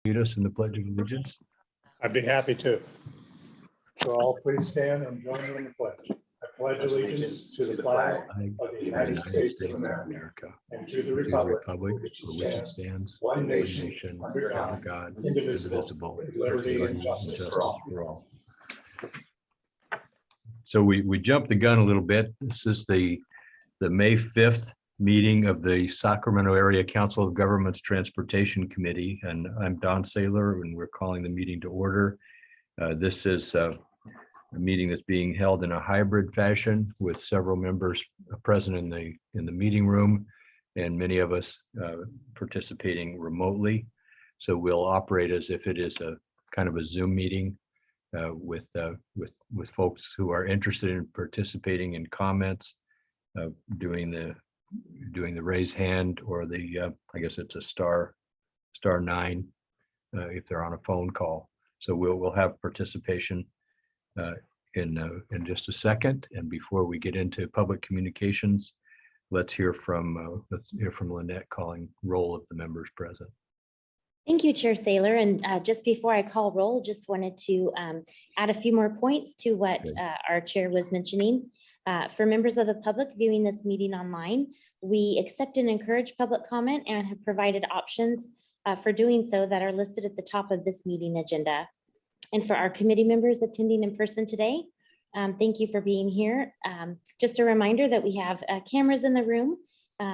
lead us in the Pledge of Allegiance? I'd be happy to. So all please stand and join me in the pledge. I pledge allegiance to the flag of the United States of America and to the republic for which it stands, one nation, under God, indivisible, with liberty and justice for all. So we jumped the gun a little bit. This is the May 5th meeting of the Sacramento Area Council of Governments Transportation Committee, and I'm Don Saylor, and we're calling the meeting to order. This is a meeting that's being held in a hybrid fashion with several members present in the meeting room, and many of us participating remotely. So we'll operate as if it is a kind of a Zoom meeting with folks who are interested in participating in comments, doing the raise hand, or the I guess it's a star 9 if they're on a phone call. So we'll have participation in just a second. And before we get into public communications, let's hear from Lynette calling roll of the members present. Thank you, Chair Saylor. And just before I call roll, just wanted to add a few more points to what our chair was mentioning. For members of the public viewing this meeting online, we accept and encourage public comment and have provided options for doing so that are listed at the top of this meeting agenda. And for our committee members attending in person today, thank you for being here. Just a reminder that we have cameras in the room.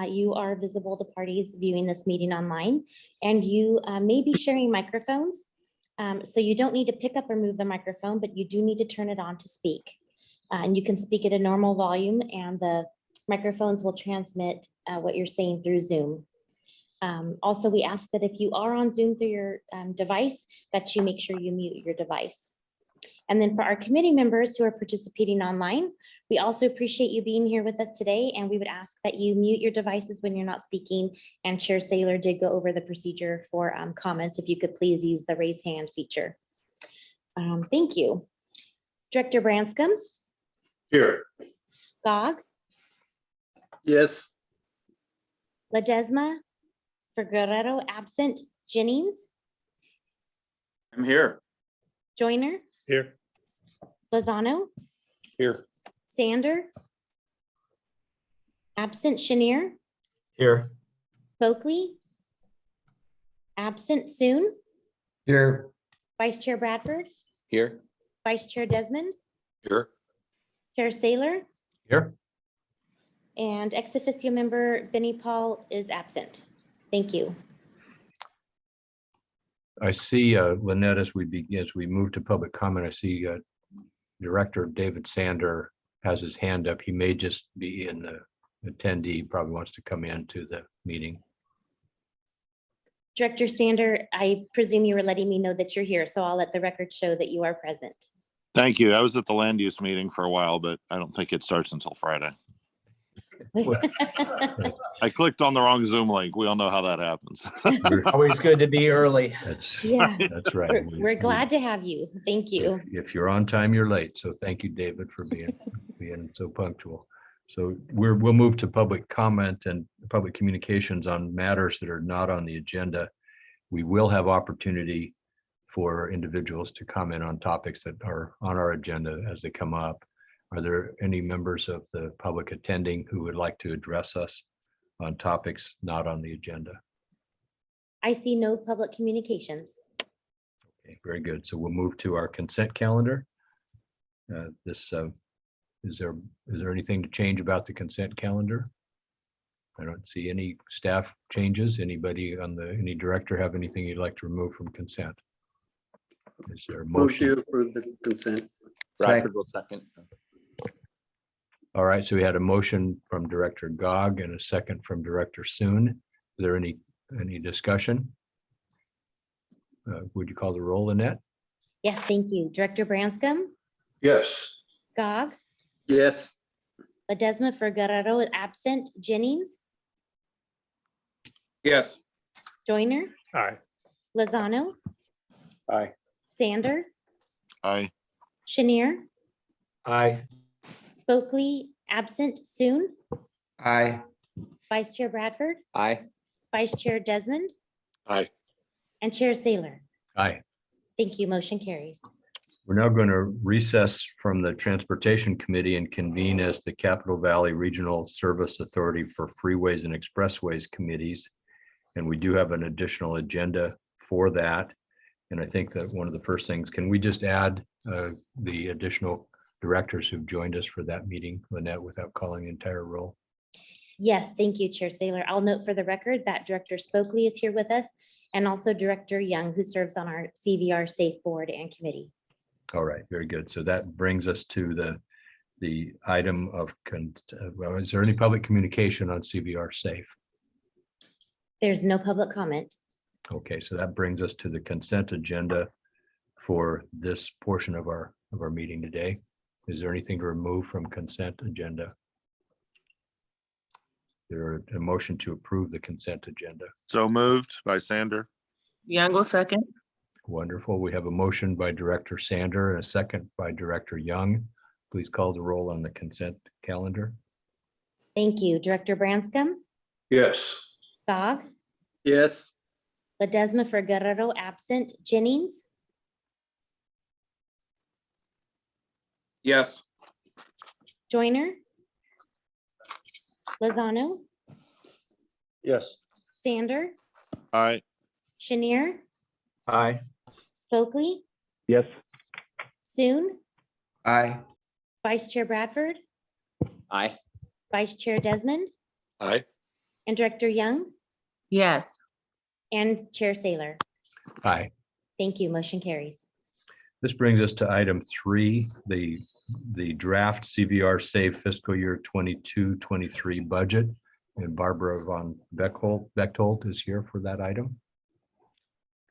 You are visible to parties viewing this meeting online, and you may be sharing microphones. So you don't need to pick up or move the microphone, but you do need to turn it on to speak. And you can speak at a normal volume, and the microphones will transmit what you're saying through Zoom. Also, we ask that if you are on Zoom through your device, that you make sure you mute your device. And then for our committee members who are participating online, we also appreciate you being here with us today, and we would ask that you mute your devices when you're not speaking. And Chair Saylor did go over the procedure for comments. If you could please use the raise hand feature. Thank you. Director Branscombe. Here. Gog. Yes. Ledesma. Guerrero absent. Jennings. I'm here. Joyner. Here. Lozano. Here. Sander. Absent. Chenier. Here. Folkley. Absent. Soon. Here. Vice Chair Bradford. Here. Vice Chair Desmond. Here. Chair Saylor. Here. And ex officio member Benny Paul is absent. Thank you. I see Lynette, as we move to public comment, I see Director David Sander has his hand up. He may just be in the attendee, probably wants to come into the meeting. Director Sander, I presume you were letting me know that you're here, so I'll let the record show that you are present. Thank you. I was at the land use meeting for a while, but I don't think it starts until Friday. I clicked on the wrong Zoom link. We all know how that happens. Always good to be early. That's right. We're glad to have you. Thank you. If you're on time, you're late. So thank you, David, for being so punctual. So we'll move to public comment and public communications on matters that are not on the agenda. We will have opportunity for individuals to comment on topics that are on our agenda as they come up. Are there any members of the public attending who would like to address us on topics not on the agenda? I see no public communications. Okay, very good. So we'll move to our consent calendar. Is there anything to change about the consent calendar? I don't see any staff changes. Any director have anything you'd like to remove from consent? Is there a motion? Move to approve the consent. Bradford will second. All right, so we had a motion from Director Gog and a second from Director Soon. Is there any discussion? Would you call the roll, Lynette? Yes, thank you. Director Branscombe. Yes. Gog. Yes. Ledesma for Guerrero absent. Jennings. Yes. Joyner. Aye. Lozano. Aye. Sander. Aye. Chenier. Aye. Spokley absent. Soon. Aye. Vice Chair Bradford. Aye. Vice Chair Desmond. Aye. and Chair Saylor. Aye. Thank you. Motion carries. We're now going to recess from the Transportation Committee and convene as the Capital Valley Regional Service Authority for Freeways and Expressways Committees. And we do have an additional agenda for that. And I think that one of the first things, can we just add the additional directors who've joined us for that meeting, Lynette, without calling the entire roll? Yes, thank you, Chair Saylor. I'll note for the record that Director Spokely is here with us and also Director Young, who serves on our CVR Safe Board and Committee. All right, very good. So that brings us to the item of, well, is there any public communication on CVR Safe? There's no public comment. Okay, so that brings us to the consent agenda for this portion of our meeting today. Is there anything to remove from consent agenda? There a motion to approve the consent agenda? So moved by Sander. Young will second. Wonderful. We have a motion by Director Sander and a second by Director Young. Please call the roll on the consent calendar. Thank you. Director Branscombe, Yes. Gog, Yes. Ledesma for Guerrero absent, Jennings, Yes. Joyner, Lozano, Yes. Sander, Aye. Chenier, Aye. Spokely, Yes. Soon, Aye. Vice Chair Bradford, Aye. Vice Chair Desmond, Aye. and Director Young, Yes. and Chair Saylor. Aye. Thank you. Motion carries. This brings us to item 3, the draft CVR Safe fiscal year 22-23 budget. And Barbara von Bechtold is here for that item.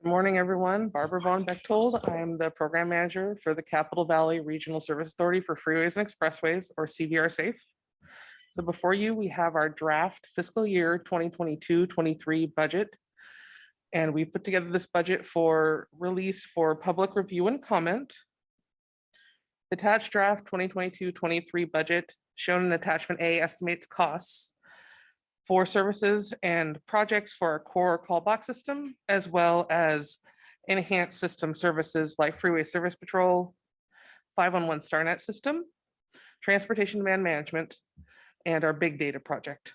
Good morning, everyone. Barbara von Bechtold. I'm the program manager for the Capital Valley Regional Service Authority for Freeways and Expressways, or CVR Safe. So before you, we have our draft fiscal year 2022-23 budget. And we put together this budget for release for public review and comment. The attached draft 2022-23 budget shown in attachment A estimates costs for services and projects for our core call box system, as well as enhanced system services like Freeway Service Patrol, 511 StarNet system, transportation demand management, and our big data project.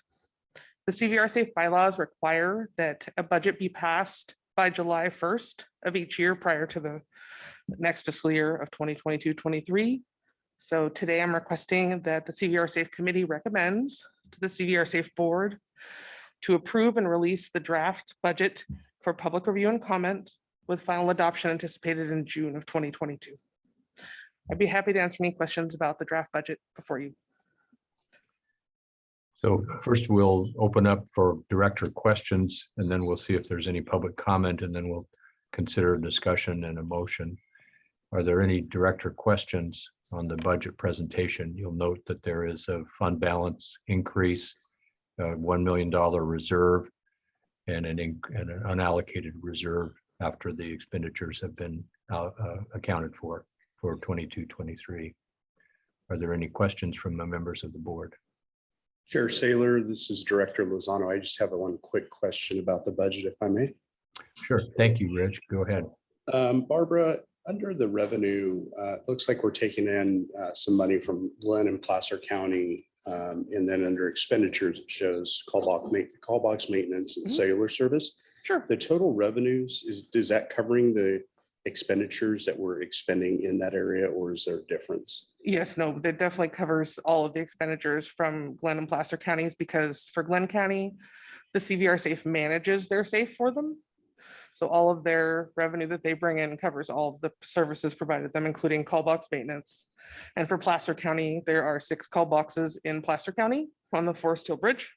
The CVR Safe bylaws require that a budget be passed by July 1st of each year prior to the next fiscal year of 2022-23. So today I'm requesting that the CVR Safe Committee recommends to the CVR Safe Board to approve and release the draft budget for public review and comment with final adoption anticipated in June of 2022. I'd be happy to answer any questions about the draft budget before you. So first we'll open up for director questions, and then we'll see if there's any public comment, and then we'll consider a discussion and a motion. Are there any director questions on the budget presentation? You'll note that there is a fund balance increase, $1 million reserve, and an unallocated reserve after the expenditures have been accounted for 22-23. Are there any questions from the members of the board? Chair Saylor, this is Director Lozano. I just have one quick question about the budget, if I may. Sure. Thank you, Rich. Go ahead. Barbara, under the revenue, it looks like we're taking in some money from Glenn and Placer County. And then under expenditures, it shows call box maintenance and cellular service. Sure. The total revenues, is that covering the expenditures that we're expending in that area, or is there a difference? Yes, no, that definitely covers all of the expenditures from Glenn and Placer counties, because for Glenn County, the CVR Safe manages their safe for them. So all of their revenue that they bring in covers all of the services provided them, including call box maintenance. And for Placer County, there are 6 call boxes in Placer County on the Forest Hill Bridge.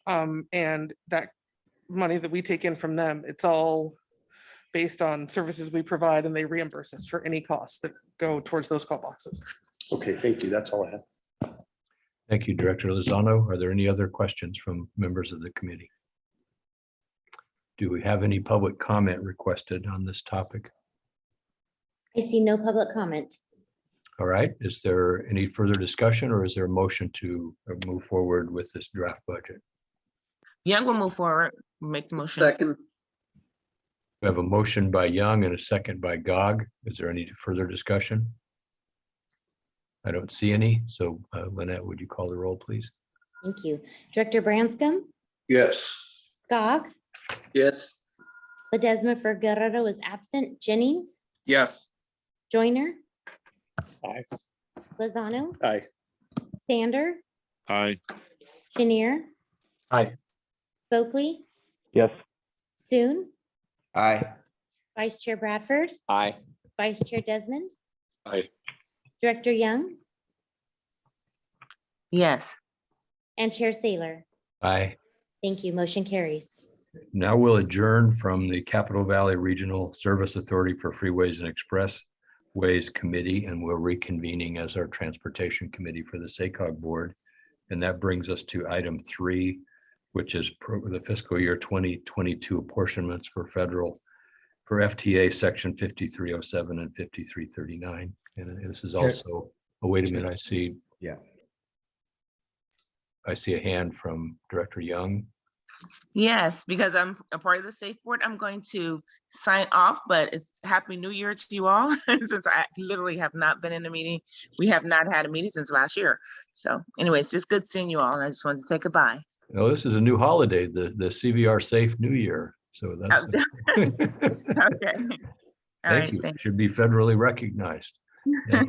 And that money that we take in from them, it's all based on services we provide, and they reimburse us for any costs that go towards those call boxes. Okay, thank you. That's all I have. Thank you, Director Lozano. Are there any other questions from members of the committee? Do we have any public comment requested on this topic? I see no public comment. All right. Is there any further discussion, or is there a motion to move forward with this draft budget? Young will move forward, make the motion. Second. We have a motion by Young and a second by Gog. Is there any further discussion? I don't see any. So Lynette, would you call the roll, please? Thank you. Director Branscombe, Yes. Gog, Yes. Ledesma for Guerrero is absent. Jennings, Yes. Joyner, Aye. Lozano, Aye. Sander, Aye. Chenier, Aye. Stokely, Yes. Soon, Aye. Vice Chair Bradford, Aye. Vice Chair Desmond, Aye. Director Young, yes. and Chair Saylor. Aye. Thank you. Motion carries. Now we'll adjourn from the Capital Valley Regional Service Authority for Freeways and Expressways Committee, and we're reconvening as our Transportation Committee for the SACOG Board. And that brings us to item 3, which is the fiscal year 2022 apportionments for FTA section 5307 and 5339. And this is also, oh, wait a minute, I see. Yeah. I see a hand from Director Young. Yes, because I'm a part of the Safe Board, I'm going to sign off, but it's Happy New Year to you all. Since I literally have not been in a meeting. We have not had a meeting since last year. So anyway, it's just good seeing you all. And I just wanted to say goodbye. Oh, this is a new holiday, the CVR Safe New Year. So that's. Okay. All Thank right, you. thanks. Should be federally recognized.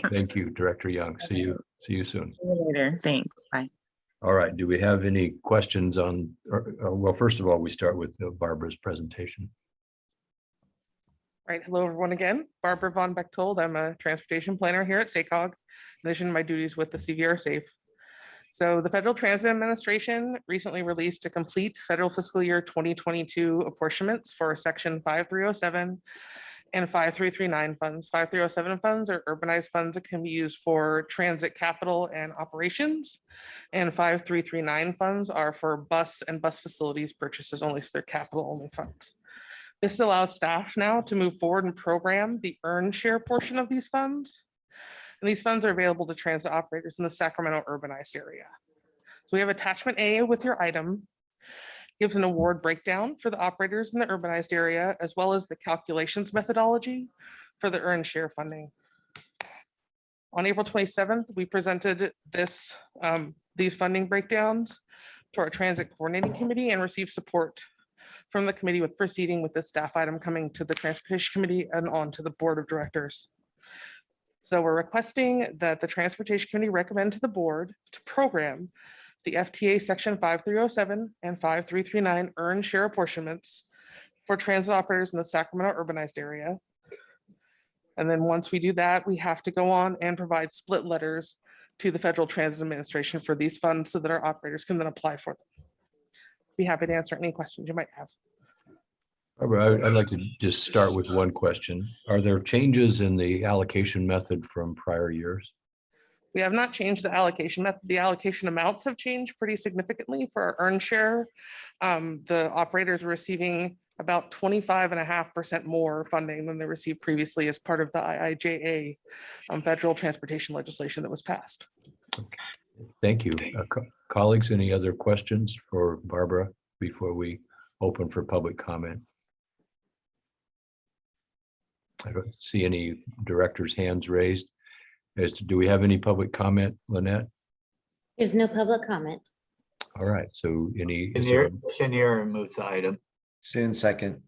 Thank you, Director Young. See you soon. See you later. Thanks. Bye. All right. Do we have any questions on, well, first of all, we start with Barbara's presentation. Right, hello everyone again. Barbara Von Bechtold. I'm a transportation planner here at SACOG, in addition to my duties with the CVR Safe. So the Federal Transit Administration recently released a complete federal fiscal year 2022 apportionments for section 5307 and 5339 funds. 5307 funds are urbanized funds that can be used for transit capital and operations. And 5339 funds are for bus and bus facilities purchases only, so they're capital only funds. This allows staff now to move forward and program the earn share portion of these funds. And these funds are available to transit operators in the Sacramento urbanized area. So we have attachment A with your item. Gives an award breakdown for the operators in the urbanized area, as well as the calculations methodology for the earn share funding. On April 27th, we presented these funding breakdowns to our transit coordinating committee and received support from the committee with proceeding with the staff item coming to the transportation committee and on to the board of directors. So we're requesting that the transportation committee recommend to the board to program the FTA section 5307 and 5339 earn share apportionments for transit operators in the Sacramento urbanized area. And then once we do that, we have to go on and provide split letters to the Federal Transit Administration for these funds so that our operators can then apply for them. Be happy to answer any questions you might have. Barbara, I'd like to just start with one question. Are there changes in the allocation method from prior years? We have not changed the allocation method. The allocation amounts have changed pretty significantly for our earn share. The operators are receiving about 25.5% more funding than they received previously as part of the IIJA federal transportation legislation that was passed. Okay. Thank you. Colleagues, any other questions for Barbara before we open for public comment? I don't see any directors' hands raised. Do we have any public comment, Lynette? There's no public comment. All right, so any? Chenier moves the item. Soon second.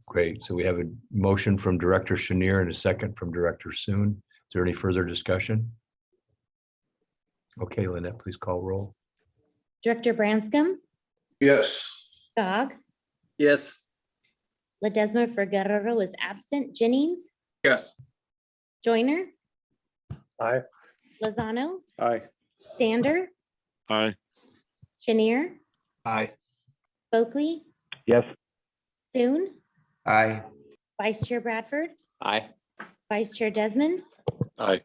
Great, so we have a motion from Director Chenier and a second from Director Soon. Is there any further discussion? Okay, Lynette, please call roll. Director Branscombe, Yes. Gog, Yes. Ledesma for Guerrero is absent. Jennings, Yes. Joyner, Aye. Lozano, Aye. Sander, Aye. Chenier, Aye. Stokely, Yes. Soon, Aye. Vice Chair Bradford, Aye. Vice Chair Desmond, Aye.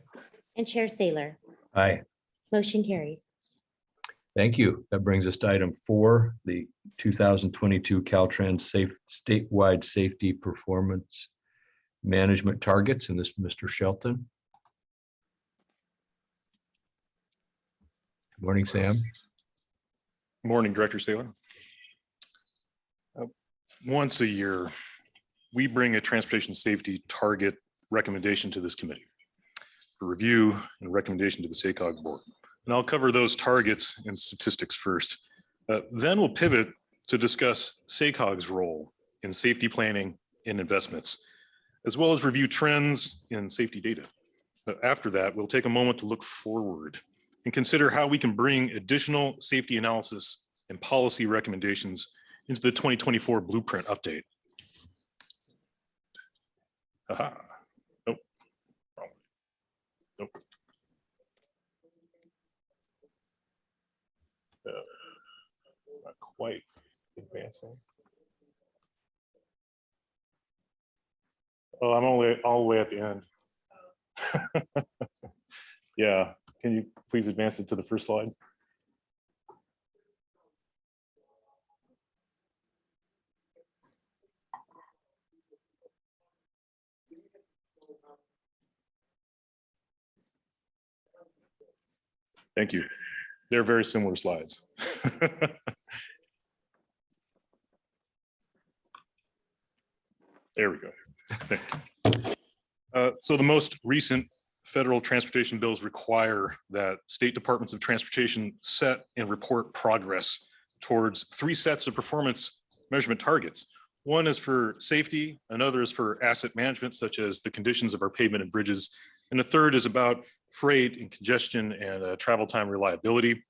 and Chair Saylor. Aye. Motion carries. Thank you. That brings us to item 4, the 2022 Caltrans statewide safety performance management targets, and this Mr. Shelton. Good morning, Sam. Morning, Director Saylor. Once a year, we bring a transportation safety target recommendation to this committee for review and recommendation to the SACOG board. And I'll cover those targets and statistics first. Then we'll pivot to discuss SACOG's role in safety planning and investments, as well as review trends in safety data. After that, we'll take a moment to look forward and consider how we can bring additional safety analysis and policy recommendations into the 2024 blueprint update. Aha. Nope. Wrong. Nope. It's not quite advancing. Oh, I'm only all the way at the end. Yeah, can you please advance it to the first slide? Thank you. They're very similar slides. There we go. Thank you. So the most recent federal transportation bills require that state departments of transportation set and report progress towards 3 sets of performance measurement targets. One is for safety, another is for asset management, such as the conditions of our pavement and bridges, and the third is about freight and congestion and travel time reliability.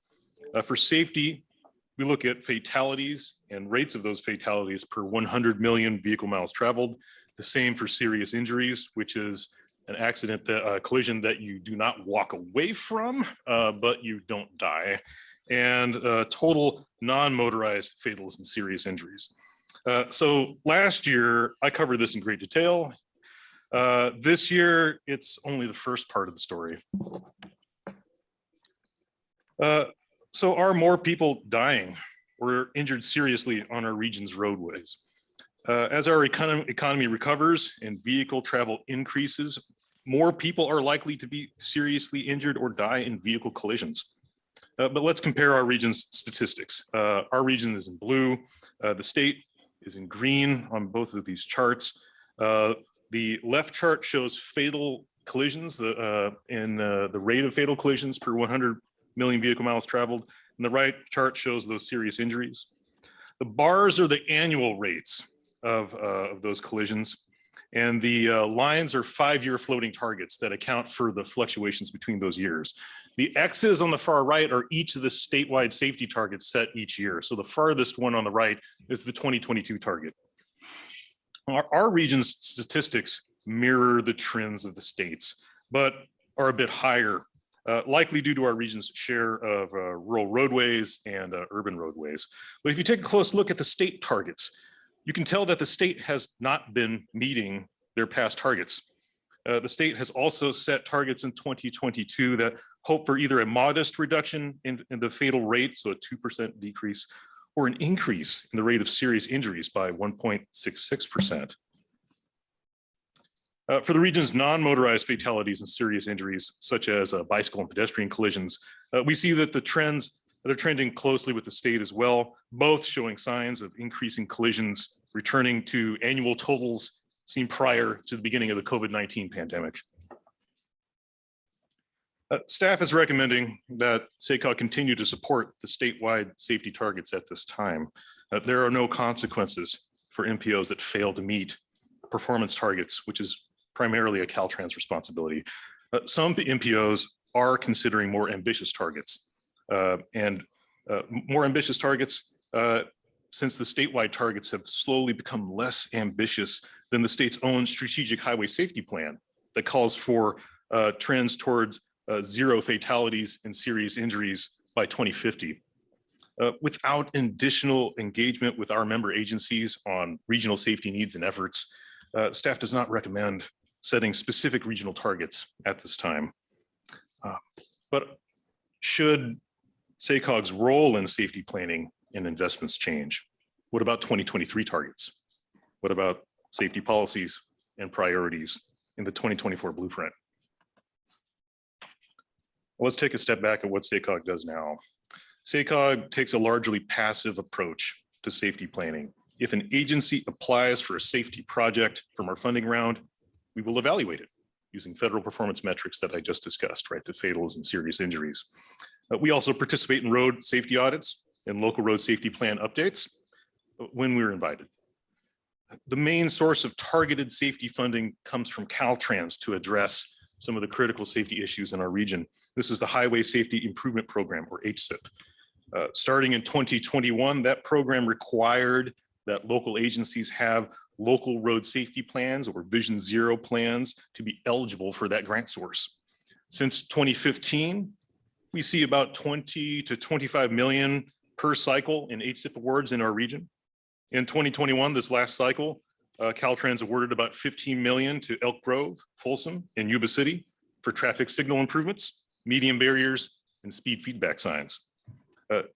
For safety, we look at fatalities and rates of those fatalities per 100 million vehicle miles traveled. The same for serious injuries, which is an accident, that collision that you do not walk away from, but you don't die, and total non-motorized fatals and serious injuries. So last year, I covered this in great detail. This year, it's only the first part of the story. So are more people dying or injured seriously on our region's roadways? As our economy recovers and vehicle travel increases, more people are likely to be seriously injured or die in vehicle collisions. But let's compare our region's statistics. Our region is in blue. The state is in green on both of these charts. The left chart shows fatal collisions, the rate of fatal collisions per 100 million vehicle miles traveled. And the right chart shows those serious injuries. The bars are the annual rates of those collisions. And the lines are 5-year floating targets that account for the fluctuations between those years. The X's on the far right are each of the statewide safety targets set each year. So the farthest one on the right is the 2022 target. Our region's statistics mirror the trends of the states, but are a bit higher, likely due to our region's share of rural roadways and urban roadways. But if you take a close look at the state targets, you can tell that the state has not been meeting their past targets. The state has also set targets in 2022 that hope for either a modest reduction in the fatal rate, so a 2% decrease, or an increase in the rate of serious injuries by 1.66%. For the region's non-motorized fatalities and serious injuries, such as bicycle and pedestrian collisions, we see that they're trending closely with the state as well, both showing signs of increasing collisions, returning to annual totals seen prior to the beginning of the COVID-19 pandemic. Staff is recommending that SACOG continue to support the statewide safety targets at this time. There are no consequences for MPOs that fail to meet performance targets, which is primarily a Caltrans responsibility. Some MPOs are considering more ambitious targets, more ambitious targets since the statewide targets have slowly become less ambitious than the state's own strategic highway safety plan that calls for trends towards 0 fatalities and serious injuries by 2050. Without additional engagement with our member agencies on regional safety needs and efforts, staff does not recommend setting specific regional targets at this time. But should SACOG's role in safety planning and investments change? What about 2023 targets? What about safety policies and priorities in the 2024 blueprint? Let's take a step back at what SACOG does now. SACOG takes a largely passive approach to safety planning If an agency applies for a safety project from our funding round, we will evaluate it using federal performance metrics that I just discussed, right, the fatals and serious injuries. We also participate in road safety audits and local road safety plan updates when we're invited. The main source of targeted safety funding comes from Caltrans to address some of the critical safety issues in our region. This is the Highway Safety Improvement Program, or HSIP. Starting in 2021, that program required that local agencies have local road safety plans or Vision Zero plans to be eligible for that grant source. Since 2015, we see about 20 to 25 million per cycle in HSIP awards in our region. In 2021, this last cycle, Caltrans awarded about 15 million to Elk Grove, Folsom, and Yuba City for traffic signal improvements, median barriers, and speed feedback signs.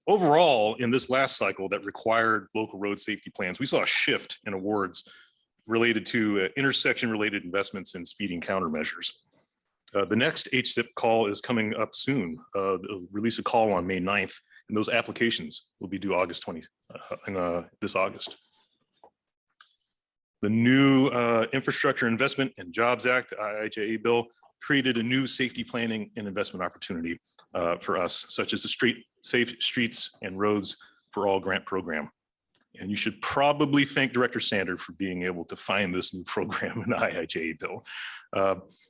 Overall, in this last cycle that required local road safety plans, we saw a shift in awards related to intersection-related investments in speeding countermeasures. The next HSIP call is coming up soon. They'll release a call on May 9th, and those applications will be due August 20, this August. The new Infrastructure Investment and Jobs Act, IIJA bill, created a new safety planning and investment opportunity for us, such as the Safe Streets and Roads for All grant program. And you should probably thank Director Sander for being able to find this new program in the IIJA bill.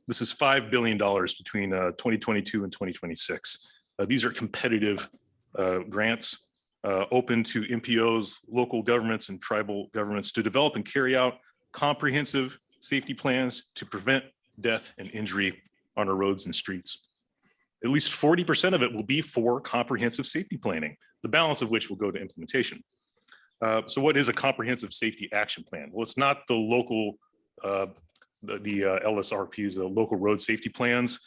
This is $5 billion between 2022 and 2026. These are competitive grants open to MPOs, local governments, and tribal governments to develop and carry out comprehensive safety plans to prevent death and injury on our roads and streets. At least 40% of it will be for comprehensive safety planning, the balance of which will go to implementation. So what is a comprehensive safety action plan? Well, it's not the local, the LSRPs, the local road safety plans.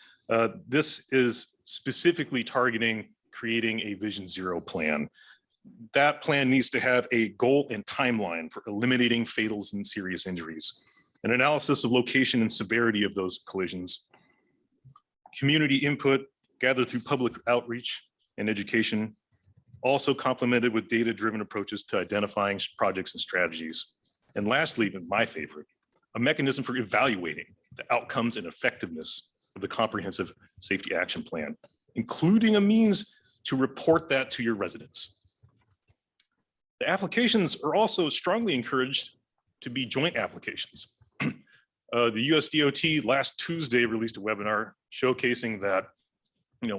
This is specifically targeting creating a Vision Zero plan. That plan needs to have a goal and timeline for eliminating fatals and serious injuries, an analysis of location and severity of those collisions, community input gathered through public outreach and education, also complemented with data-driven approaches to identifying projects and strategies. And lastly, and my favorite, a mechanism for evaluating the outcomes and effectiveness of the comprehensive safety action plan, including a means to report that to your residents. The applications are also strongly encouraged to be joint applications. The USDOT last Tuesday released a webinar showcasing that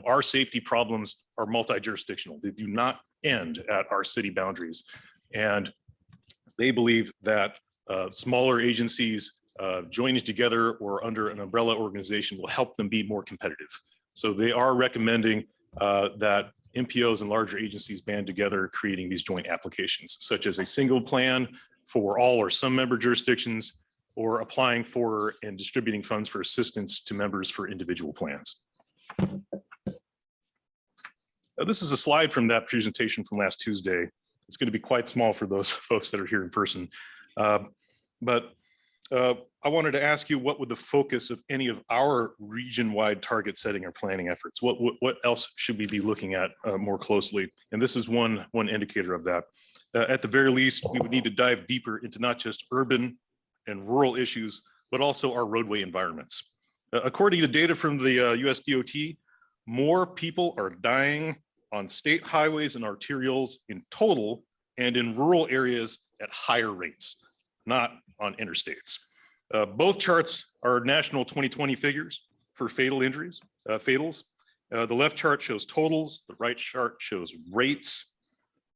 our safety problems are multi-jurisdictional. They do not end at our city boundaries. And they believe that smaller agencies joining together or under an umbrella organization will help them be more competitive. So they are recommending that MPOs and larger agencies band together creating these joint applications, such as a single plan for all or some member jurisdictions, or applying for and distributing funds for assistance to members for individual plans. This is a slide from that presentation from last Tuesday. It's going to be quite small for those folks that are here in person. But I wanted to ask you, what would the focus of any of our region-wide target setting or planning efforts? What else should we be looking at more closely? And this is one indicator of that. At the very least, we would need to dive deeper into not just urban and rural issues, but also our roadway environments. According to data from the USDOT, more people are dying on state highways and arterials in total and in rural areas at higher rates, not on interstates. Both charts are national 2020 figures for fatal injuries, fatals. The left chart shows totals, the right chart shows rates.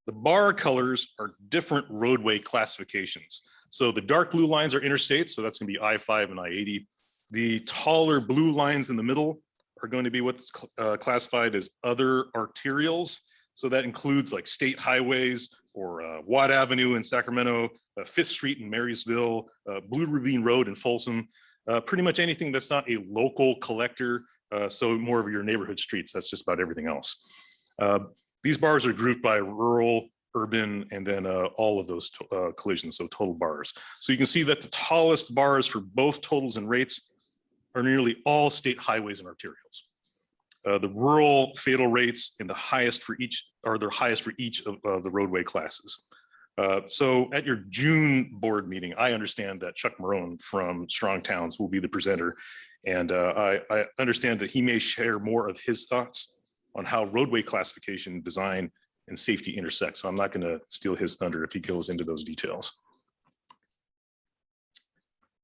The bar colors are different roadway classifications. So the dark blue lines are interstates, so that's gonna be I-5 and I-80. The taller blue lines in the middle are going to be what's classified as other arterials. So that includes like state highways or Watt Avenue in Sacramento, 5th Street in Marysville, Blue Ravine Road in Folsom, pretty much anything that's not a local collector, so more of your neighborhood streets. That's just about everything else. These bars are grouped by rural, urban, and then all of those collisions, so total bars. So you can see that the tallest bars for both totals and rates are nearly all state highways and arterials. The rural fatal rates and the highest for each are the highest for each of the roadway classes. So at your June board meeting, I understand that Chuck Marone from Strong Towns will be the presenter. And I understand that he may share more of his thoughts on how roadway classification, design, and safety intersect. So I'm not going to steal his thunder if he goes into those details.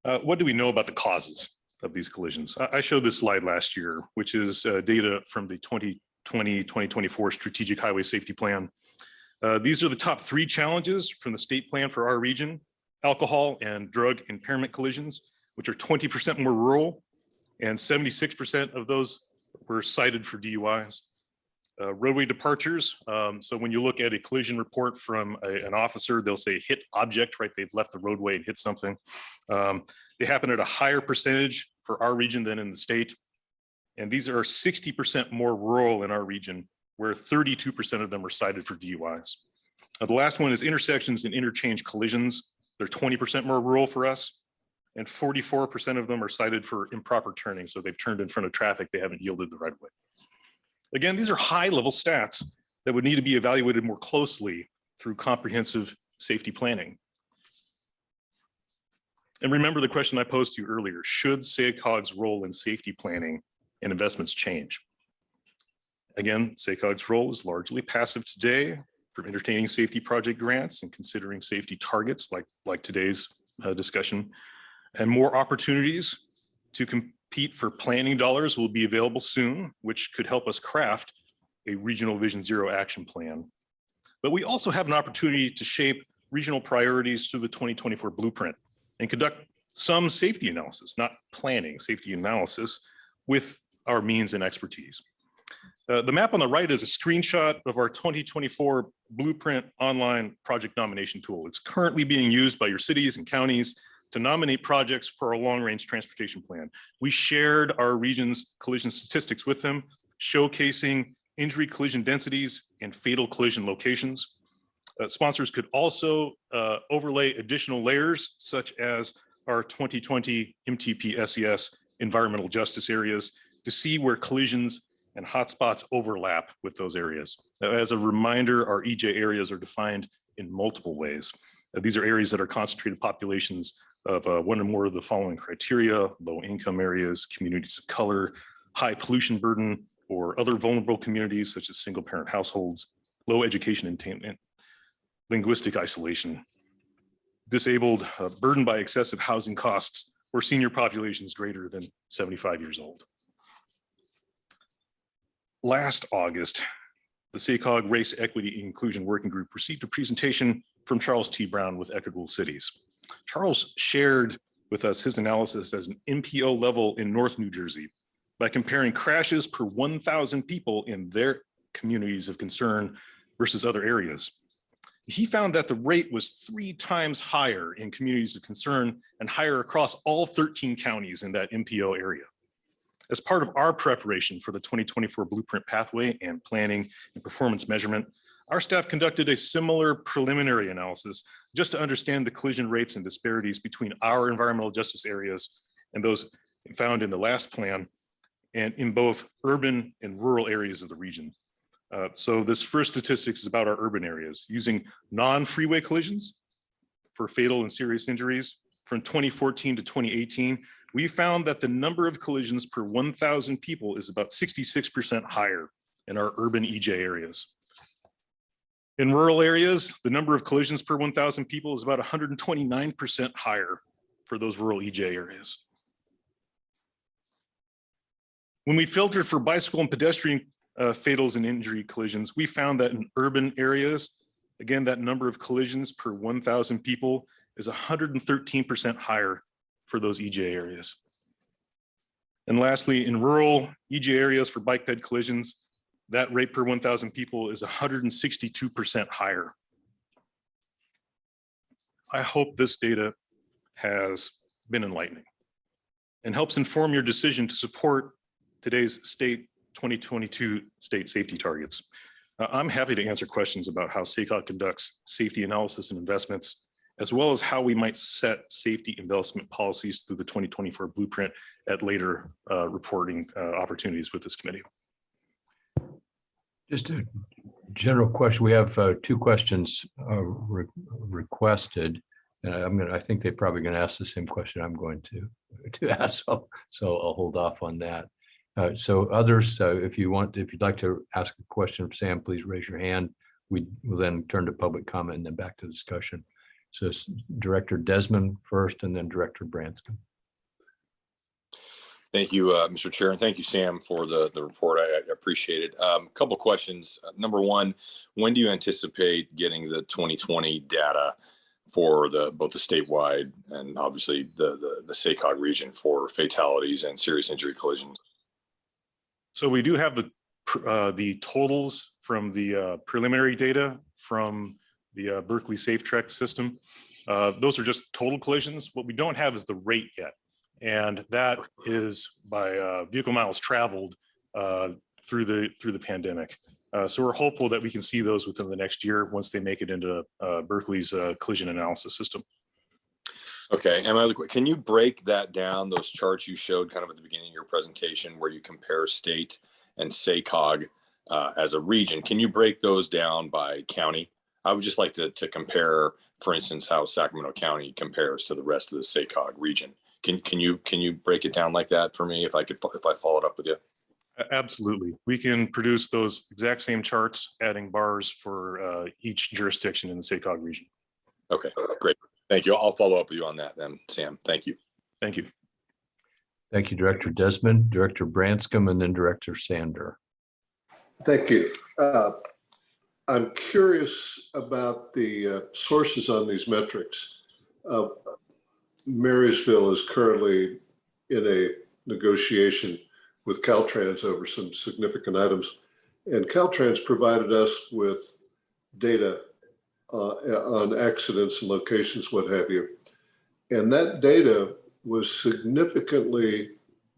What do we know about the causes of these collisions? I showed this slide last year, which is data from the 2020-2024 Strategic Highway Safety Plan. These are the top 3 challenges from the state plan for our region: alcohol and drug impairment collisions, which are 20% more rural, and 76% of those were cited for DUIs. Roadway departures. So when you look at a collision report from an officer, they'll say hit object, right? They've left the roadway and hit something. They happen at a higher percentage for our region than in the state. And these are 60% more rural in our region, where 32% of them are cited for DUIs. The last one is intersections and interchange collisions. They're 20% more rural for us, and 44% of them are cited for improper turning. So they've turned in front of traffic, they haven't yielded the right of way. Again, these are high-level stats that would need to be evaluated more closely through comprehensive safety planning. And remember the question I posed to you earlier: should SACOG's role in safety planning and investments change? Again, SACOG's role is largely passive today, from entertaining safety project grants and considering safety targets like today's discussion. And more opportunities to compete for planning dollars will be available soon, which could help us craft a regional Vision Zero action plan. But we also have an opportunity to shape regional priorities through the 2024 blueprint and conduct some safety analysis, not planning, safety analysis, with our means and expertise. The map on the right is a screenshot of our 2024 Blueprint online project nomination tool. It's currently being used by your cities and counties to nominate projects for our long-range transportation plan. We shared our region's collision statistics with them, showcasing injury collision densities and fatal collision locations. Sponsors could also overlay additional layers, such as our 2020 MTP SES environmental justice areas, to see where collisions and hotspots overlap with those areas. Now, as a reminder, our EJ areas are defined in multiple ways. These are areas that are concentrated populations of one or more of the following criteria: low income areas, communities of color, high pollution burden, or other vulnerable communities such as single parent households, low education attainment, linguistic isolation, disabled, burdened by excessive housing costs, or senior populations greater than 75 years old. Last August, the SACOG Race Equity Inclusion Working Group received a presentation from Charles T. Brown with Equitable Cities. Charles shared with us his analysis as an MPO level in North New Jersey by comparing crashes per 1,000 people in their communities of concern versus other areas. He found that the rate was 3 times higher in communities of concern and higher across all 13 counties in that MPO area. As part of our preparation for the 2024 Blueprint Pathway and Planning and Performance Measurement, our staff conducted a similar preliminary analysis just to understand the collision rates and disparities between our environmental justice areas and those found in the last plan, and in both urban and rural areas of the region. So this first statistics is about our urban areas, using non-freeway collisions for fatal and serious injuries. From 2014 to 2018, we found that the number of collisions per 1,000 people is about 66% higher in our urban EJ areas. In rural areas, the number of collisions per 1,000 people is about 129% higher for those rural EJ areas. When we filtered for bicycle and pedestrian fatals and injury collisions, we found that in urban areas, again, that number of collisions per 1,000 people is 113% higher for those EJ areas. And lastly, in rural EJ areas for bike ped collisions, that rate per 1,000 people is 162% higher. I hope this data has been enlightening and helps inform your decision to support today's state 2022 state safety targets. I'm happy to answer questions about how SACOG conducts safety analysis and investments, as well as how we might set safety investment policies through the 2024 blueprint at later reporting opportunities with this committee. Just to General question. We have two questions requested. And I think they're probably going to ask the same question I'm going to ask. So I'll hold off on that. So others, if you'd like to ask a question of Sam, please raise your hand. We will then turn to public comment and then back to discussion. So it's Director Desmond first and then Director Branscombe. Thank you, Mr. Chair, and thank you, Sam, for the report. I appreciate it. A couple questions. Number one, when do you anticipate getting the 2020 data for both the statewide and obviously the SACOG region for fatalities and serious injury collisions? So we do have the totals from the preliminary data from the Berkeley Safe Track system. Those are just total collisions. What we don't have is the rate yet. And that is by vehicle miles traveled through the pandemic. So we're hopeful that we can see those within the next year once they make it into Berkeley's collision analysis system. Okay, and can you break that down, those charts you showed kind of at the beginning of your presentation where you compare state and SACOG as a region? Can you break those down by county? I would just like to compare, for instance, how Sacramento County compares to the rest of the SACOG region. Can you break it down like that for me if I followed up with you? Absolutely. We can produce those exact same charts, adding bars for each jurisdiction in the SACOG region. Okay, great. Thank you. I'll follow up with you on that then, Sam. Thank you. Thank you. Thank you, Director Desmond, Director Branscombe, and then Director Sander. Thank you. I'm curious about the sources on these metrics. Marysville is currently in a negotiation with Caltrans over some significant items, and Caltrans provided us with data on accidents and locations, what have you. And that data was significantly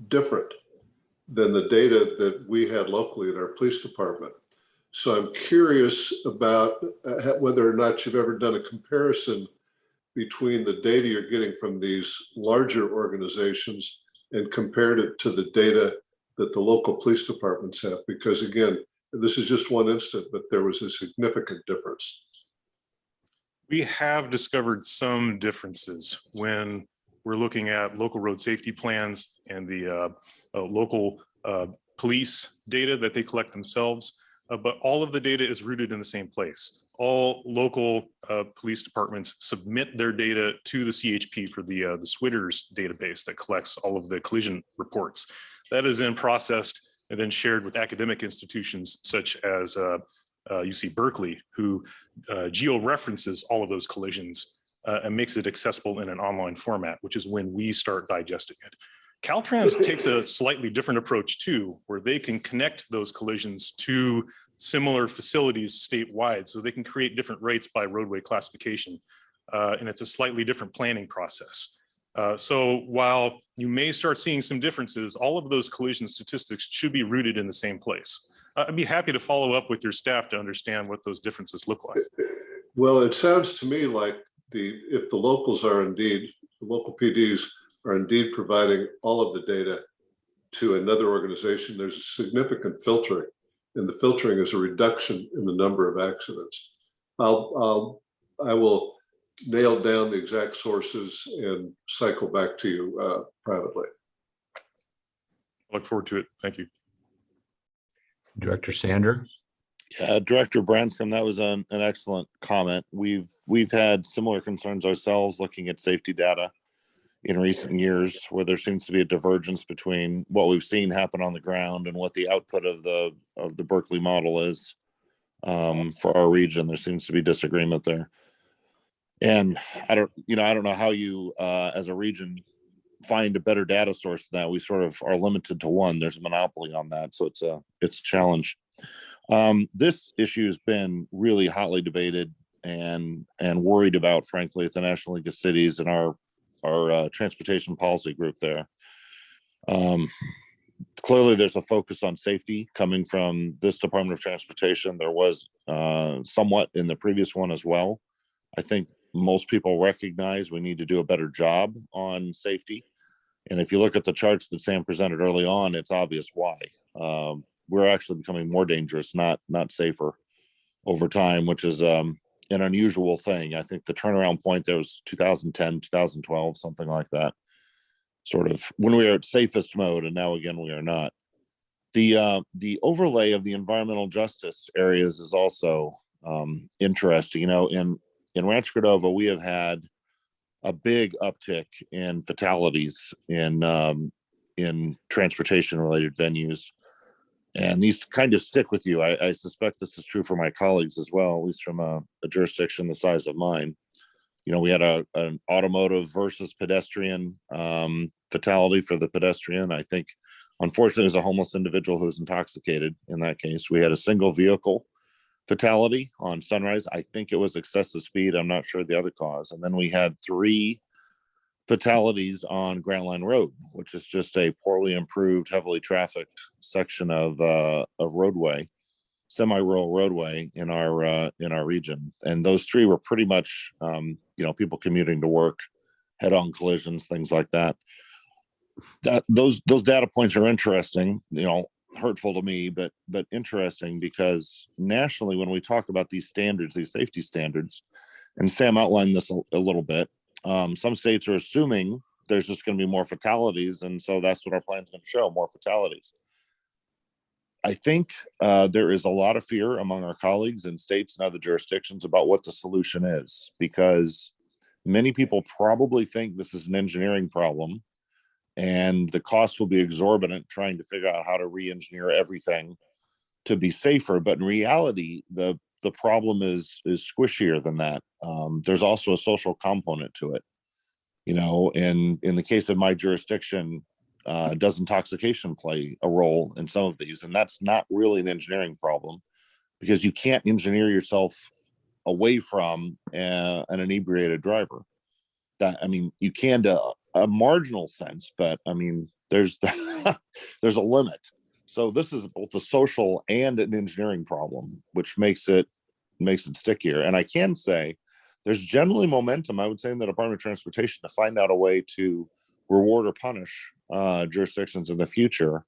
different than the data that we had locally at our police department. So I'm curious about whether or not you've ever done a comparison between the data you're getting from these larger organizations and compared it to the data that the local police departments have. Because again, this is just one instant, but there was a significant difference. We have discovered some differences when we're looking at local road safety plans and the local police data that they collect themselves. But all of the data is rooted in the same place. All local police departments submit their data to the CHP for the SWITRS database that collects all of the collision reports. That is then processed and then shared with academic institutions such as UC Berkeley, who geo-references all of those collisions and makes it accessible in an online format, which is when we start digesting it. Caltrans takes a slightly different approach too, where they can connect those collisions to similar facilities statewide, so they can create different rates by roadway classification. And it's a slightly different planning process. So while you may start seeing some differences, all of those collision statistics should be rooted in the same place. I'd be happy to follow up with your staff to understand what those differences look like. Well, it sounds to me like if the locals are indeed, the local PDs are indeed providing all of the data to another organization, there's a significant filtering, and the filtering is a reduction in the number of accidents. I will nail down the exact sources and cycle back to you privately. I look forward to it. Thank you. Director Sander. Director Branscombe, that was an excellent comment. We've had similar concerns ourselves looking at safety data in recent years, where there seems to be a divergence between what we've seen happen on the ground and what the output of the Berkeley model is for our region. There seems to be disagreement there, and I don't know how you as a region find a better data source than that. We sort of are limited to one. There's a monopoly on that, so it's a challenge. This issue has been really hotly debated and worried about, frankly, at the National League of Cities and our transportation policy group there. Clearly, there's a focus on safety coming from this Department of Transportation. There was somewhat in the previous one as well. I think most people recognize we need to do a better job on safety. And if you look at the charts that Sam presented early on, it's obvious why. We're actually becoming more dangerous, not safer. over time, which is an unusual thing. I think the turnaround point there was 2010, 2012, something like that, sort of when we were at safest mode, and now again we are not. The overlay of the environmental justice areas is also interesting. You know, in Rancho Cordova, we have had a big uptick in fatalities in transportation related venues. And these kind of stick with you. I suspect this is true for my colleagues as well, at least from a jurisdiction the size of mine. You know, we had an automotive versus pedestrian fatality for the pedestrian. I think, unfortunately, it was a homeless individual who was intoxicated in that case. We had a single vehicle fatality on Sunrise. I think it was excessive speed. I'm not sure the other cause. And then we had 3 fatalities on Grant Line Road, which is just a poorly improved, heavily trafficked section of roadway, semi-rural roadway in our region. And those 3 were pretty much, you know, people commuting to work, head-on collisions, things like that. Those data points are interesting, you know, hurtful to me, but interesting, because nationally, when we talk about these standards, these safety standards, and Sam outlined this a little bit, some states are assuming there's just going to be more fatalities, and so that's what our plan is going to show, more fatalities. I think there is a lot of fear among our colleagues in states and other jurisdictions about what the solution is, because many people probably think this is an engineering problem and the cost will be exorbitant trying to figure out how to re-engineer everything to be safer. But in reality, the problem is squishier than that. There's also a social component to it. You know, in the case of my jurisdiction, does intoxication play a role in some of these? And that's not really an engineering problem, because you can't engineer yourself away from an inebriated driver. That, I mean, you can to a marginal sense, but I mean, there's there's a limit. So this is both a social and an engineering problem, which makes it stickier. And I can say there's generally momentum, I would say, in the Department of Transportation to find out a way to reward or punish jurisdictions in the future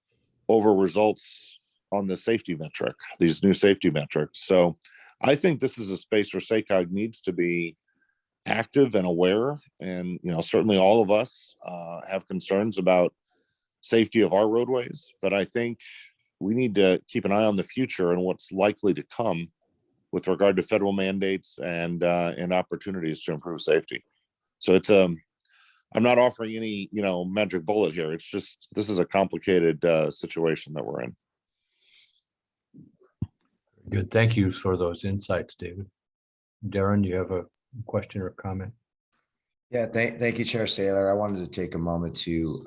over results on the safety metric, these new safety metrics. So I think this is a space where SACOG needs to be active and aware. And, you know, certainly all of us have concerns about safety of our roadways, but I think we need to keep an eye on the future and what's likely to come with regard to federal mandates and opportunities to improve safety. So it's I'm not offering any, you know, magic bullet here. It's just, this is a complicated situation that we're in. Good. Thank you for those insights, David. Darren, do you have a question or comment? Yeah, thank you, Chair Saylor. I wanted to take a moment to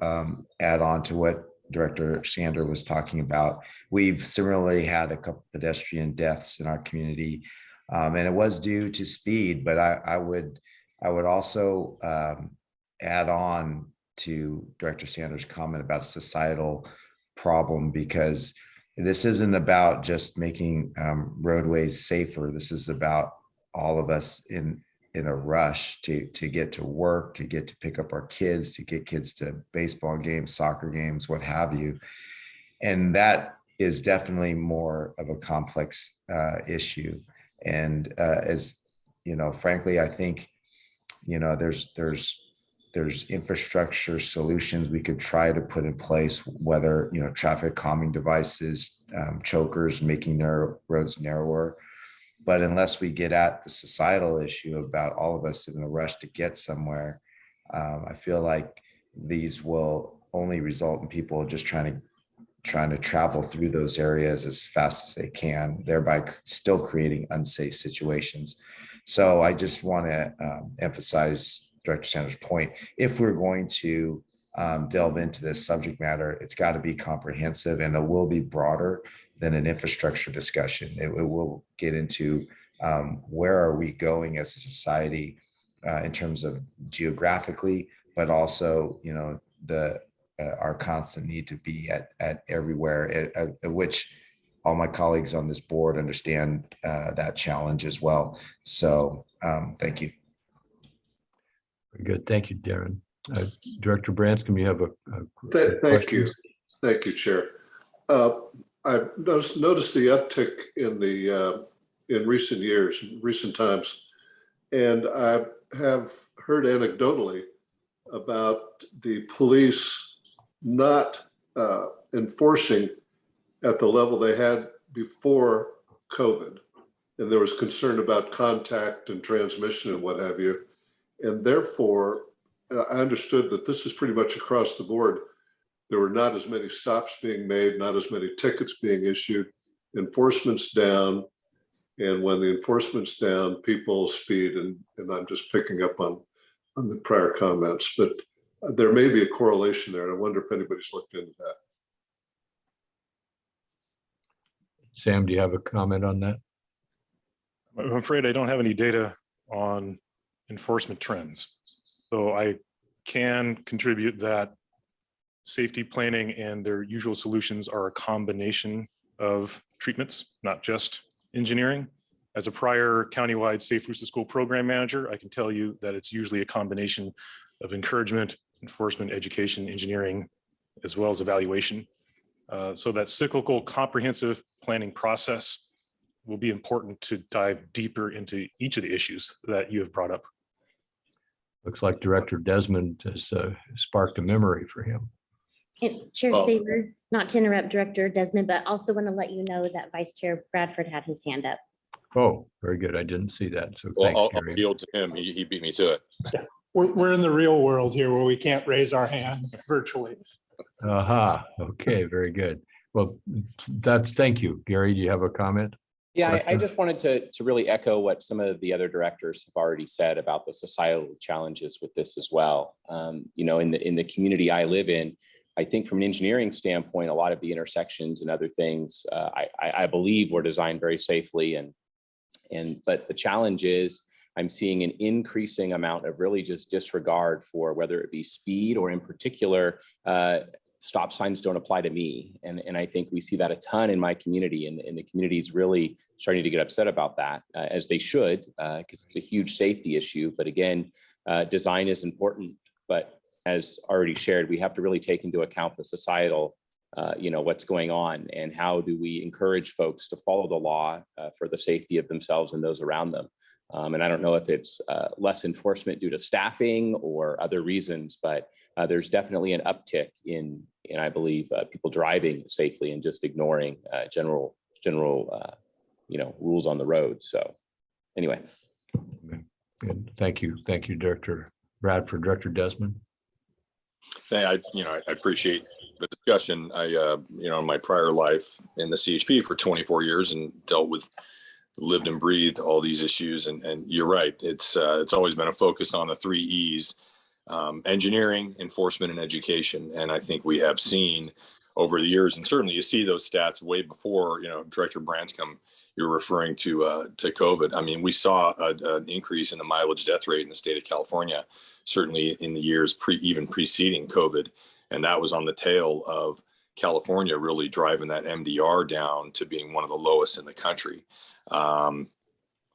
add on to what Director Sander was talking about. We've similarly had a couple pedestrian deaths in our community, and it was due to speed. But I would also add on to Director Sanders' comment about a societal problem, because this isn't about just making roadways safer. This is about all of us in a rush to get to work, to get to pick up our kids, to get kids to baseball games, soccer games, what have you. And that is definitely more of a complex issue. And as you know, frankly, I think, you know, there's infrastructure solutions we could try to put in place, whether, you know, traffic calming devices, chokers, making their roads narrower. But unless we get at the societal issue about all of us in a rush to get somewhere, I feel like these will only result in people just trying to travel through those areas as fast as they can, thereby still creating unsafe situations. So I just want to emphasize Director Sanders' point. If we're going to delve into this subject matter, it's got to be comprehensive, and it will be broader than an infrastructure discussion. It will get into where are we going as a society in terms of geographically, but also, you know, our constant need to be at everywhere, at which all my colleagues on this board understand that challenge as well. So thank you. Very good. Thank you, Darren. Director Branscombe, you have a Thank you. Thank you, Chair. I've noticed the uptick in in recent years, recent times. And I have heard anecdotally about the police not enforcing at the level they had before COVID. And there was concern about contact and transmission and what have you. And therefore, I understood that this is pretty much across the board. There were not as many stops being made, not as many tickets being issued, enforcement's down. And when the enforcement's down, people speed, and I'm just picking up on the prior comments, but there may be a correlation there. And I wonder if anybody's looked into that. Sam, do you have a comment on that? I'm afraid I don't have any data on enforcement trends. So I can contribute that safety planning and their usual solutions are a combination of treatments, not just engineering. As a prior countywide Safe Routes to School program manager, I can tell you that it's usually a combination of encouragement, enforcement, education, engineering, as well as evaluation. So that cyclical comprehensive planning process will be important to dive deeper into each of the issues that you have brought up. Looks like Director Desmond has sparked a memory for him. And Chair Saylor, not to interrupt Director Desmond, but also want to let you know that Vice Chair Bradford had his hand up. Oh, very good. I didn't see that. So Well, thanks, I'll Gary. yield to him. He beat me to it. Yeah. We're in the real world here where we can't raise our hand virtually. Aha, okay, very good. Well, thank you. Gary, do you have a comment? Yeah, I just wanted to really echo what some of the other directors have already said about the societal challenges with this as well. You know, in the community I live in, I think from an engineering standpoint, a lot of the intersections and other things, I believe were designed very safely. But the challenge is I'm seeing an increasing amount of really just disregard for whether it be speed or in particular, stop signs don't apply to me. And I think we see that a ton in my community, and the community is really starting to get upset about that, as they should, because it's a huge safety issue. But again, design is important, but as already shared, we have to really take into account the societal, you know, what's going on and how do we encourage folks to follow the law for the safety of themselves and those around them. And I don't know if it's less enforcement due to staffing or other reasons, but there's definitely an uptick in I believe, people driving safely and just ignoring general, you know, rules on the road. So anyway. Good. Thank you, Director Bradford. Director Desmond. I appreciate the discussion. You know, in my prior life in the CHP for 24 years and lived and breathed all these issues. And you're right. It's always been a focus on the 3 E's, engineering, enforcement, and education. And I think we have seen over the years, and certainly you see those stats way before, you know, Director Branscombe, you're referring to COVID. I mean, we saw an increase in the mileage death rate in the state of California, certainly in the years even preceding COVID. And that was on the tail of California really driving that MDR down to being one of the lowest in the country.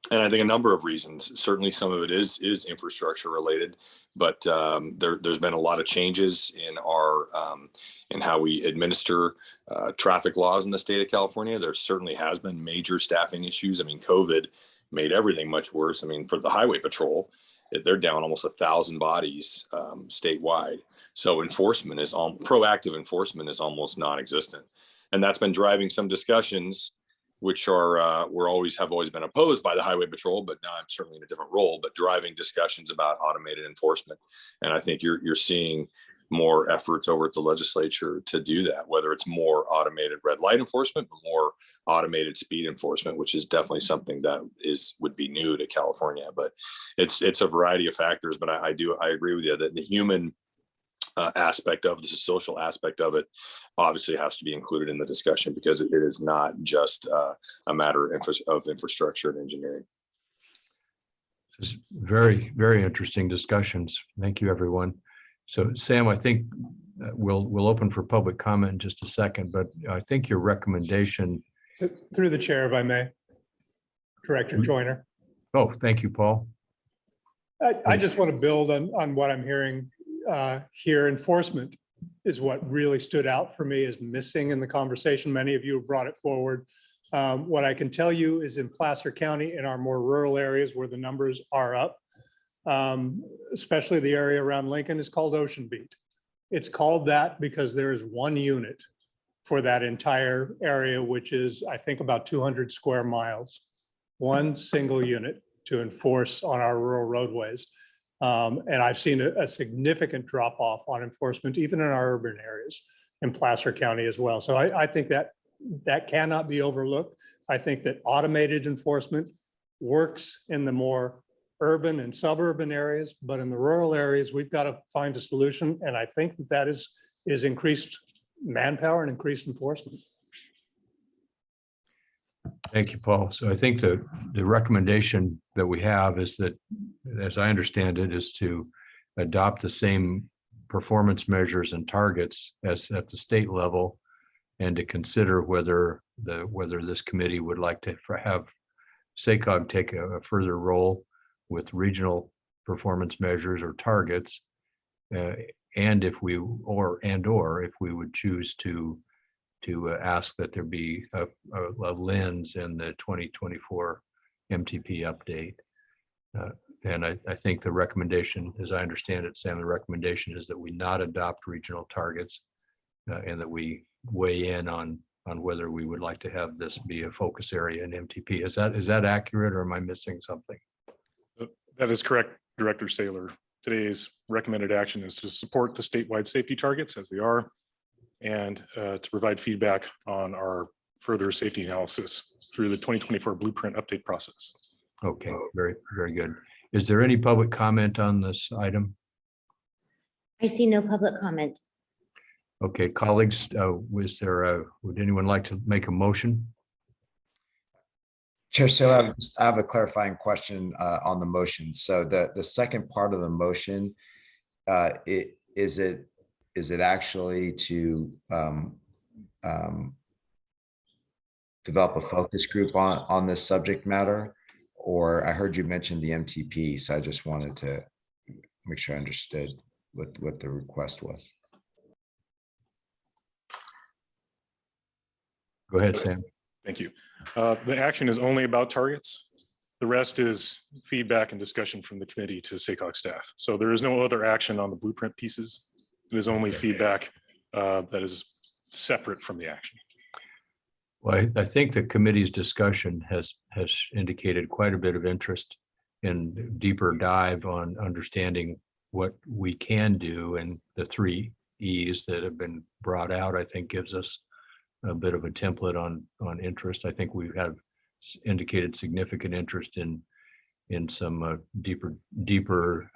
And I think a number of reasons, certainly some of it is infrastructure related, but there's been a lot of changes in our in how we administer traffic laws in the state of California. There certainly has been major staffing issues. I mean, COVID made everything much worse. I mean, for the highway patrol, they're down almost 1,000 bodies statewide. So proactive enforcement is almost non-existent. And that's been driving some discussions which are have always been opposed by the highway patrol, but now I'm certainly in a different role, but driving discussions about automated enforcement. And I think you're seeing more efforts over at the legislature to do that, whether it's more automated red light enforcement, but more automated speed enforcement, which is definitely something that would be new to California. But it's a variety of factors. But I agree with you that the human aspect of this, social aspect of it, obviously has to be included in the discussion, because it is not just a matter of infrastructure and engineering. Just very, very interesting discussions. Thank you, everyone. So Sam, I think we'll open for public comment in just a second, but I think your recommendation. Through the chair, if I may, Director Joyner. Oh, thank you, Paul. I just want to build on what I'm hearing here. Enforcement is what really stood out for me as missing in the conversation. Many of you have brought it forward. What I can tell you is in Placer County, in our more rural areas where the numbers are up, especially the area around Lincoln, is called Ocean Beat. It's called that because there is one unit for that entire area, which is, I think, about 200 square miles. One single unit to enforce on our rural roadways. And I've seen a significant drop off on enforcement, even in our urban areas in Placer County as well. So I think that cannot be overlooked. I think that automated enforcement works in the more urban and suburban areas, but in the rural areas, we've got to find a solution. And I think that is increased manpower and increased enforcement. Thank you, Paul. So I think the recommendation that we have is that, as I understand it, is to adopt the same performance measures and targets as at the state level, and to consider whether this committee would like to have SACOG take a further role with regional performance measures or targets, and if we would choose to ask that there be a lens in the 2024 MTP update. And I think the recommendation, as I understand it, Sam, the recommendation is that we not adopt regional targets, and that we weigh in on whether we would like to have this be a focus area in MTP. Is that accurate, or am I missing something? That is correct, Director Saylor. Today's recommended action is to support the statewide safety targets as they are, and to provide feedback on our further safety analysis through the 2024 blueprint update process. Okay, very, very good. Is there any public comment on this item? I see no public comment. Okay, colleagues, would anyone like to make a motion? Chair Saylor, I have a clarifying question on the motion. So the second part of the motion, is it actually to develop a focus group on this subject matter? Or I heard you mention the MTP, so I just wanted to make sure I understood what the request was. Go ahead, Sam. Thank you. The action is only about targets. The rest is feedback and discussion from the committee to SACOG staff. So there is no other action on the blueprint pieces. It is only feedback that is separate from the action. Well, I think the committee's discussion has indicated quite a bit of interest in deeper dive on understanding what we can do, and the 3 E's that have been brought out, I think, gives us a bit of a template on interest. I think we have indicated significant interest in some deeper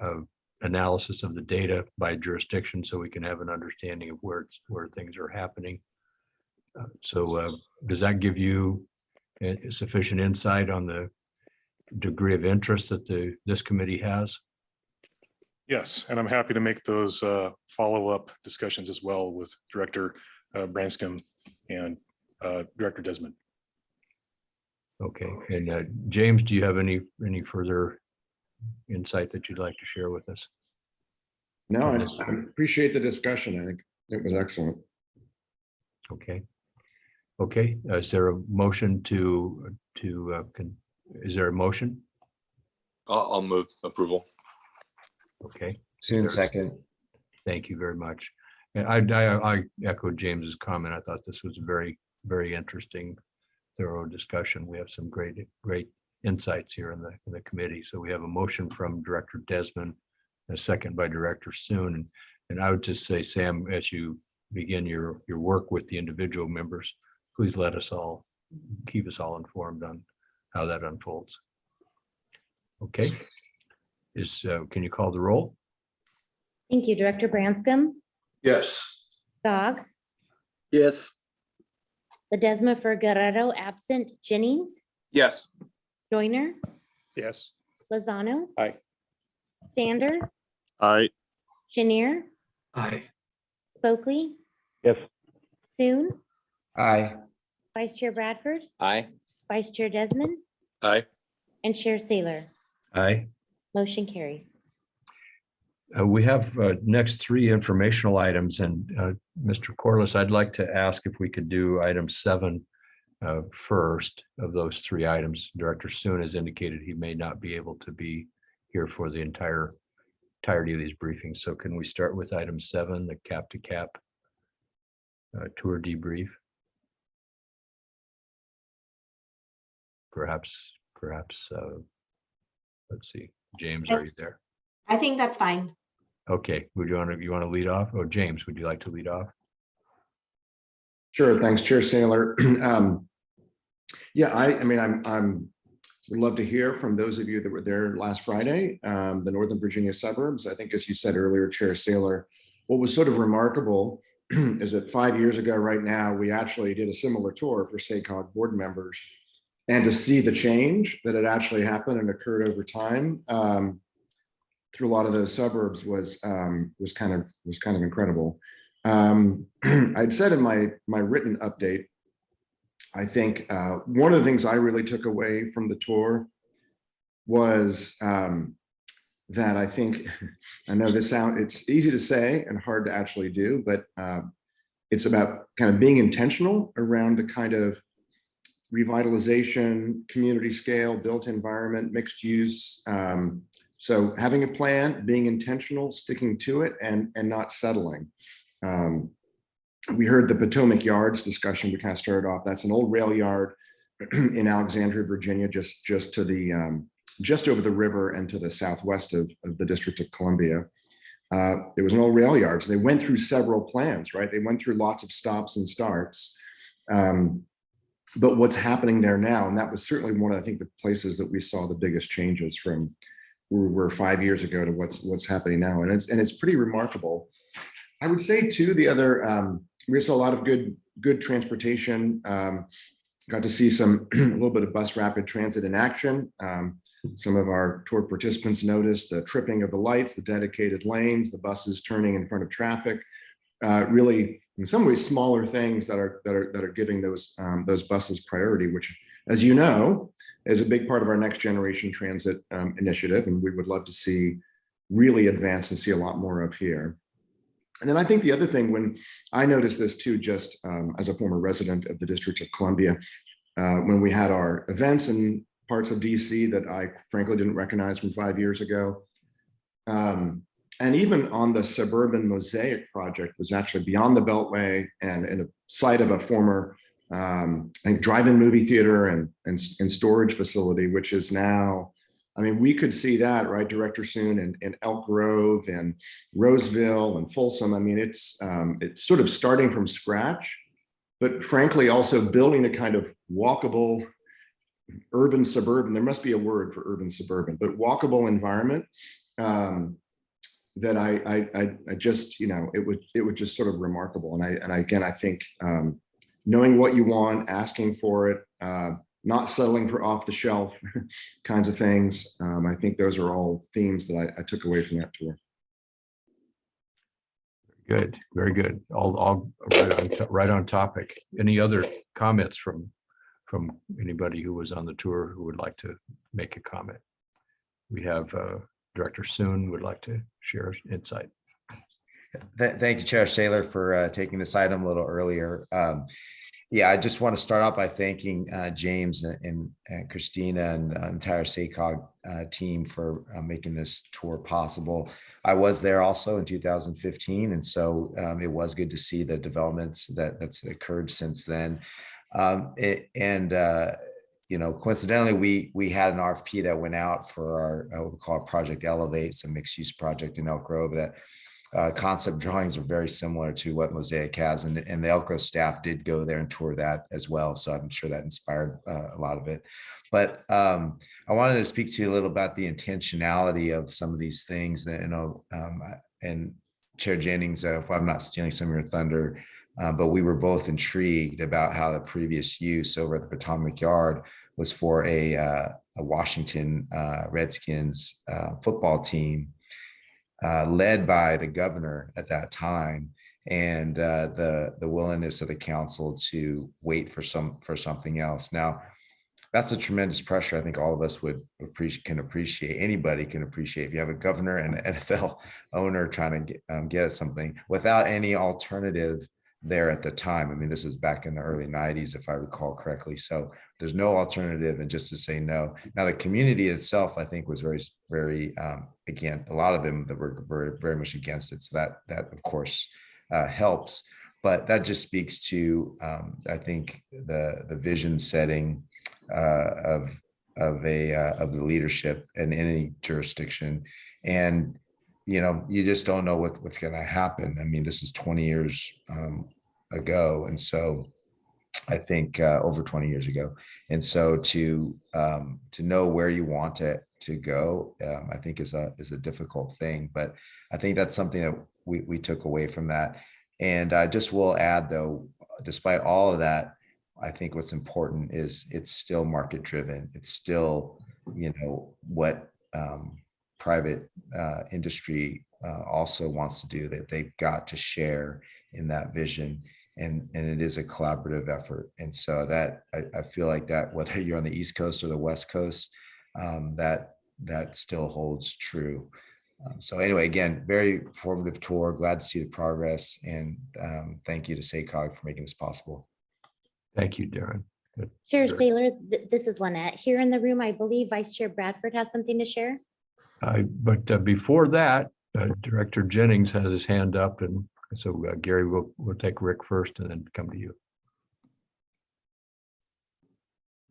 analysis of the data by jurisdiction, so we can have an understanding of where things are happening. So does that give you sufficient insight on the degree of interest that this committee has? Yes, and I'm happy to make those follow-up discussions as well with Director Branscombe and Director Desmond. Okay, and James, do you have any further insight that you'd like to share with us? No, I appreciate the discussion. I think it was excellent. Okay. Okay, is there a motion is there a motion? I'll move approval. Okay. Soon, second. Thank you very much. And I echoed James's comment. I thought this was a very, very interesting, thorough discussion. We have some great insights here in the committee. So we have a motion from Director Desmond, a second by Director Soon. And I would just say, Sam, as you begin your work with the individual members, please keep us all informed on how that unfolds. Okay. Can you call the roll? Thank you. Director Branscombe, Yes. Gog, Yes. Ledesma for Guerrero, absent. Jennings, Yes. Joyner, Yes. Lozano. Aye. Sander, Aye. Chenier, Aye. Spokley, Yes. Soon, Aye. Vice Chair Bradford, Aye. Vice Chair Desmond, Aye. and Chair Saylor. Aye. Motion carries. We have next 3 informational items, and Mr. Corliss, I'd like to ask if we could do item 7 first of those three items. Director Soon has indicated he may not be able to be here for the entirety of these briefings. So can we start with item 7, the cap to cap tour debrief? Perhaps, let's see, James, are you there? I think that's fine. Okay, you want to lead off? Oh, James, would you like to lead off? Sure, thanks, Chair Saylor. Yeah, I mean, would love to hear from those of you that were there last Friday, the Northern Virginia suburbs. I think, as you said earlier, Chair Saylor, what was sort of remarkable is that 5 years ago right now, we actually did a similar tour for SACOG board members. And to see the change that had actually happened and occurred over time through a lot of those suburbs was kind of incredible. I'd said in my written update, I think one of the things I really took away from the tour was that I think, I know it's easy to say and hard to actually do, but it's about kind of being intentional around the kind of revitalization, community scale, built environment, mixed use. So having a plan, being intentional, sticking to it, and not settling. We heard the Potomac Yards discussion. We kind of started off. That's an old rail yard in Alexandria, Virginia, just to the just over the river and to the southwest of the District of Columbia. It was an old rail yard. So they went through several plans, right? They went through lots of stops and starts. But what's happening there now, and that was certainly one of, I think, the places that we saw the biggest changes from where we were 5 years ago to what's happening now, and it's pretty remarkable. I would say too, the other we saw a lot of good transportation. Got to see a little bit of bus rapid transit in action. Some of our tour participants noticed the tripping of the lights, the dedicated lanes, the buses turning in front of traffic. Really, in some ways, smaller things that are giving those buses priority, which, as you know, is a big part of our next generation transit initiative, and we would love to see really advance and see a lot more of here. And then I think the other thing, when I noticed this too, just as a former resident of the District of Columbia, when we had our events in parts of DC that I frankly didn't recognize from 5 years ago. And even on the suburban mosaic project was actually beyond the Beltway and in a site of a former, I think, drive-in movie theater and storage facility, which is now, I mean, we could see that, right, Director Soon, in Elk Grove and Roseville and Folsom. I mean, it's sort of starting from scratch, but frankly, also building a kind of walkable urban suburban, there must be a word for urban suburban, but walkable environment that I just, you know, it would just sort of remarkable. And again, I think knowing what you want, asking for it, not settling for off the shelf kinds of things. I think those are all themes that I took away from that tour. Good, very good. All right on topic. Any other comments from anybody who was on the tour who would like to make a comment? We have Director Soon would like to share insight. Thank you, Chair Saylor, for taking this item a little earlier. Yeah, I just want to start out by thanking James and Christina and the entire SACOG team for making this tour possible. I was there also in 2015, and so it was good to see the developments that's occurred since then. You know, coincidentally, we had an RFP that went out for our what we call Project Elevate, it's a mixed-use project in Elk Grove that concept drawings are very similar to what Mosaic has, and the Elk Grove staff did go there and tour that as well. So I'm sure that inspired a lot of it. But I wanted to speak to you a little about the intentionality of some of these things that, you know, and Chair Jennings, if I'm not stealing some of your thunder, but we were both intrigued about how the previous use over at the Potomac Yard was for a Washington Redskins football team led by the governor at that time, and the willingness of the council to wait for something else. Now, that's a tremendous pressure. I think all of us can appreciate. Anybody can appreciate if you have a governor and an NFL owner trying to get at something without any alternative there at the time. I mean, this is back in the early 90s, if I recall correctly. So there's no alternative and just to say no. Now, the community itself, I think, was very again, a lot of them that were very much against it. So that of course helps. But that just speaks to, I think, the vision setting of the leadership in any jurisdiction. And you just don't know what's going to happen. I mean, this is 20 years ago, and so I think over 20 years ago. And so to know where you want to go, I think is a difficult thing. But I think that's something that we took away from that. And I just will add, though, despite all of that, I think what's important is it's still market driven. It's still, what private industry also wants to do, that they've got to share in that vision. And it is a collaborative effort. And so that I feel like that, whether you're on the East Coast or the West Coast, that still holds true. So anyway, again, very formative tour. Glad to see the progress, and thank you to SACOG for making this possible. Thank you, Darren. Good. Chair Very- Saylor, this is Lynette. Here in the room, I believe Vice Chair Bradford has something to share. But before that, Director Jennings has his hand up, and so Gary, we'll take Rick first and then come to you.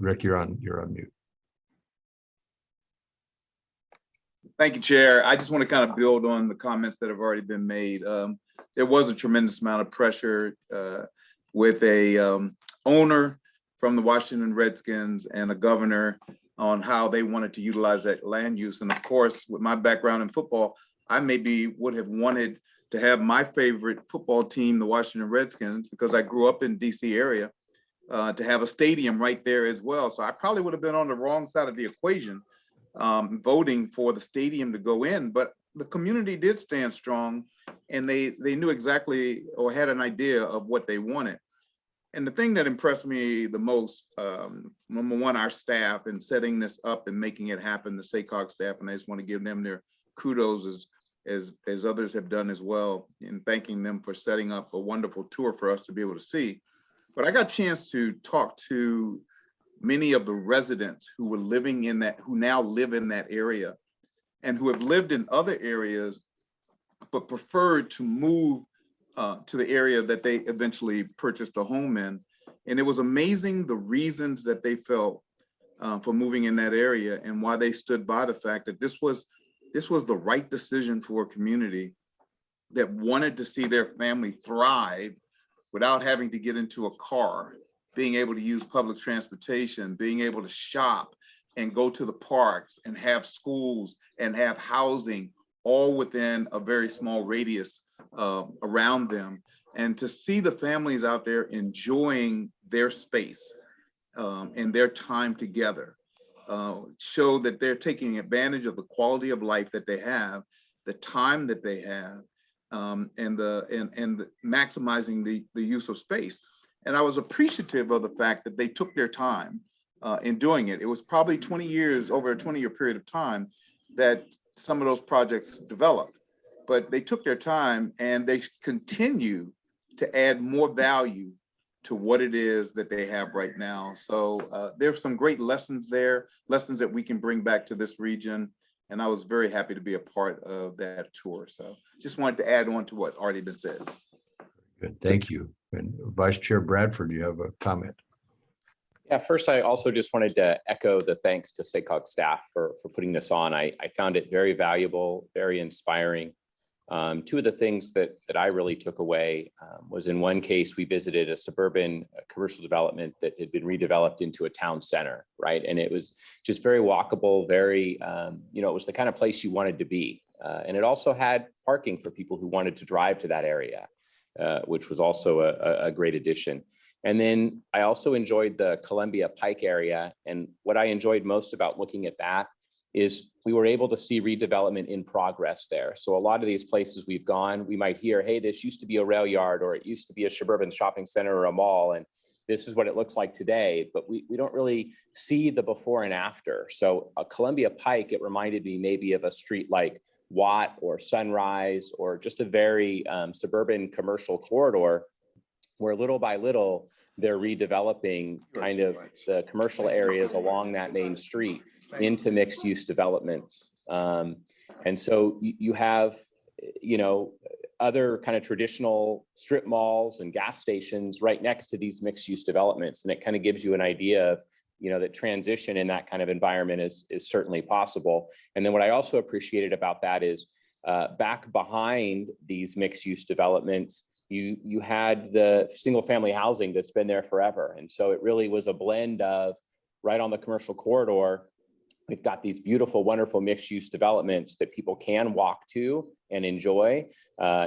Rick, you're on mute. Thank you, Chair. I just want to kind of build on the comments that have already been made. There was a tremendous amount of pressure with a owner from the Washington Redskins and a governor on how they wanted to utilize that land use. And of course, with my background in football, I maybe would have wanted to have my favorite football team, the Washington Redskins, because I grew up in DC area, to have a stadium right there as well. So I probably would have been on the wrong side of the equation, voting for the stadium to go in, but the community did stand strong, and they knew exactly, or had an idea of what they wanted. And the thing that impressed me the most, number one, our staff in setting this up and making it happen, the SACOG staff, and I just want to give them their kudos as others have done as well, in thanking them for setting up a wonderful tour for us to be able to see. But I got a chance to talk to many of the residents who were living in that, who now live in that area, and who have lived in other areas, but preferred to move to the area that they eventually purchased a home in. And it was amazing the reasons that they felt for moving in that area, and why they stood by the fact that this was the right decision for a community that wanted to see their family thrive without having to get into a car, being able to use public transportation, being able to shop and go to the parks and have schools and have housing all within a very small radius around them. And to see the families out there enjoying their space and their time together, show that they're taking advantage of the quality of life that they have, the time that they have, and maximizing the use of space. And I was appreciative of the fact that they took their time in doing it. It was probably 20 years, over a 20-year period of time, that some of those projects developed. But they took their time, and they continue to add more value to what it is that they have right now. So there's some great lessons there, lessons that we can bring back to this region. And I was very happy to be a part of that tour. So just wanted to add on to what's already been said. Good, thank you. And Vice Chair Bradford, you have a comment? Yeah, first, I also just wanted to echo the thanks to SACOG staff for putting this on. I found it very valuable, very inspiring. Two of the things that I really took away was, in one case, we visited a suburban commercial development that had been redeveloped into a town center, right? And it was just very walkable, very, it was the kind of place you wanted to be. And it also had parking for people who wanted to drive to that area, which was also a great addition. And then I also enjoyed the Columbia Pike area. And what I enjoyed most about looking at that is we were able to see redevelopment in progress there. So a lot of these places we've gone, we might hear, hey, this used to be a rail yard, or it used to be a suburban shopping center or a mall, and this is what it looks like today. But we don't really see the before and after. So Columbia Pike, it reminded me maybe of a street like Watt or Sunrise, or just a very suburban commercial corridor where little by little, they're redeveloping kind of the commercial areas along that main street into mixed use developments. And so you have, you know, other kind of traditional strip malls and gas stations right next to these mixed use developments. And it kind of gives you an idea of, you know, that transition in that kind of environment is certainly possible. And then what I also appreciated about that is back behind these mixed use developments, you had the single family housing that's been there forever. And so it really was a blend of right on the commercial corridor. We've got these beautiful, wonderful mixed use developments that people can walk to and enjoy,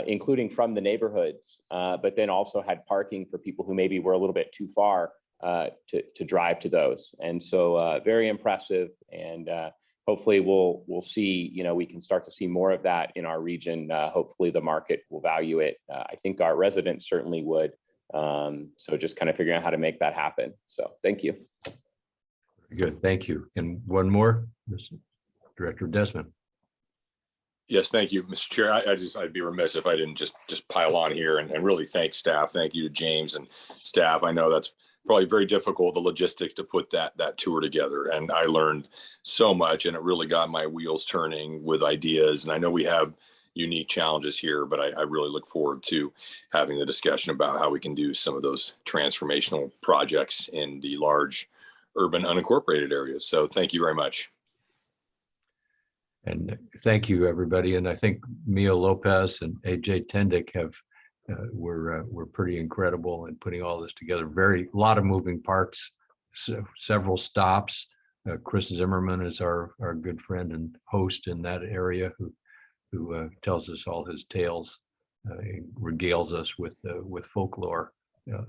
including from the neighborhoods, but then also had parking for people who maybe were a little bit too far to drive to those. And so very impressive. And hopefully we'll see, you know, we can start to see more of that in our region. Hopefully the market will value it. I think our residents certainly would. So just kind of figuring out how to make that happen. So thank you. Good, thank you. And one more, Director Desmond. Yes, thank you, Mr. Chair. I'd be remiss if I didn't just pile on here and really thank staff. Thank you to James and staff. I know that's probably very difficult, the logistics to put that tour together. And I learned so much, and it really got my wheels turning with ideas. And I know we have unique challenges here, but I really look forward to having the discussion about how we can do some of those transformational projects in the large urban unincorporated areas. So thank you very much. And thank you, everybody. And I think Mia Lopez and AJ Tendick were pretty incredible in putting all this together. A lot of moving parts, several stops. Chris Zimmerman is our good friend and host in that area who tells us all his tales, regales us with folklore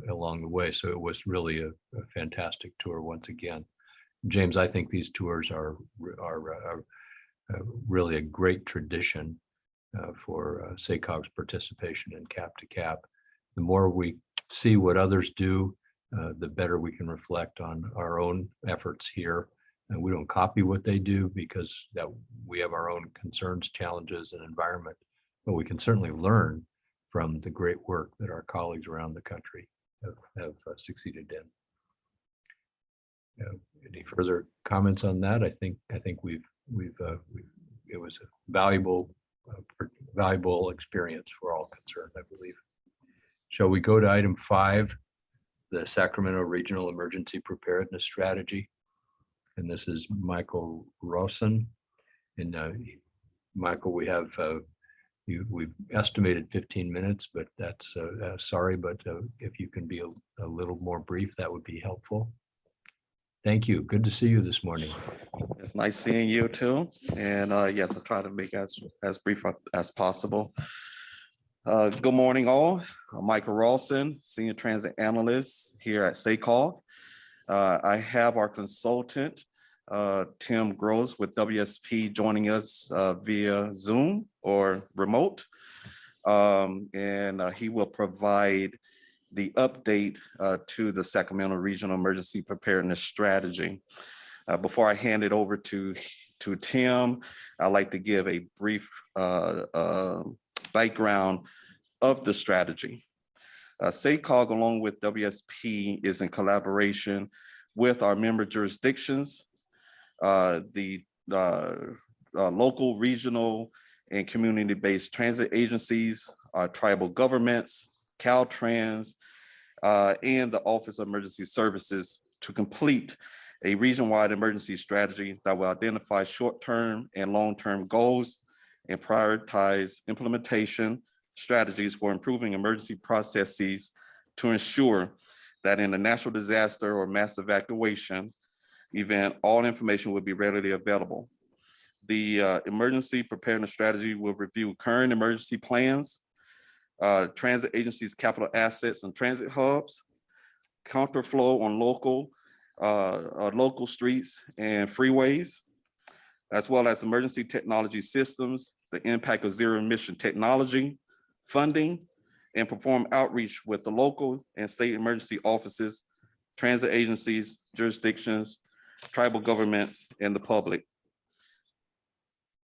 along the way. So it was really a fantastic tour once again. James, I think these tours are really a great tradition for SACOG's participation in Cap to Cap. The more we see what others do, the better we can reflect on our own efforts here. And we don't copy what they do because we have our own concerns, challenges, and environment, but we can certainly learn from the great work that our colleagues around the country have succeeded in. Any further comments on that? I think it was a valuable experience for all concerned, I believe. Shall we go to item 5, the Sacramento Regional Emergency Preparedness Strategy? And this is Michael Rawson. And Michael, we've estimated 15 minutes, but that's sorry, but if you can be a little more brief, that would be helpful. Thank you. Good to see you this morning. It's nice seeing you too. And yes, I'll try to make it as brief as possible. Good morning, all. I'm Michael Rawson, Senior Transit Analyst here at SACOG. I have our consultant, Tim Gross with WSP, joining us via Zoom or remote. And he will provide the update to the Sacramento Regional Emergency Preparedness Strategy. Before I hand it over to Tim, I'd like to give a brief background of the strategy. SACOG, along with WSP, is in collaboration with our member jurisdictions, the local, regional, and community-based transit agencies, tribal governments, Caltrans, and the Office of Emergency Services to complete a region-wide emergency strategy that will identify short-term and long-term goals and prioritize implementation strategies for improving emergency processes to ensure that in a natural disaster or mass evacuation event, all information will be readily available. The emergency preparedness strategy will review current emergency plans, transit agencies' capital assets and transit hubs, counterflow on local streets and freeways, as well as emergency technology systems, the impact of zero emission technology, funding, and perform outreach with the local and state emergency offices, transit agencies, jurisdictions, tribal governments, and the public.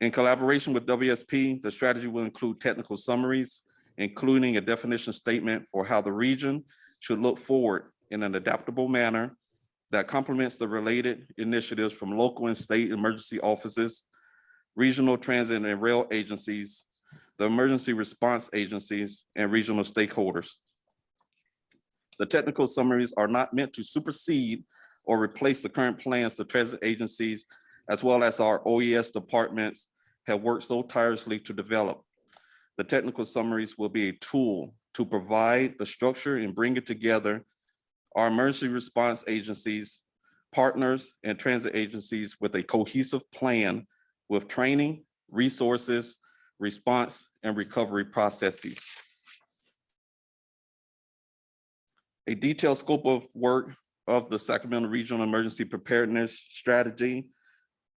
In collaboration with WSP, the strategy will include technical summaries including a definition statement for how the region should look forward in an adaptable manner that complements the related initiatives from local and state emergency offices, regional transit and rail agencies, the emergency response agencies, and regional stakeholders. The technical summaries are not meant to supersede or replace the current plans the transit agencies, as well as our OES departments, have worked so tirelessly to develop. The technical summaries will be a tool to provide the structure and bring it together our emergency response agencies, partners, and transit agencies with a cohesive plan with training, resources, response, and recovery processes. A detailed scope of work of the Sacramento Regional Emergency Preparedness Strategy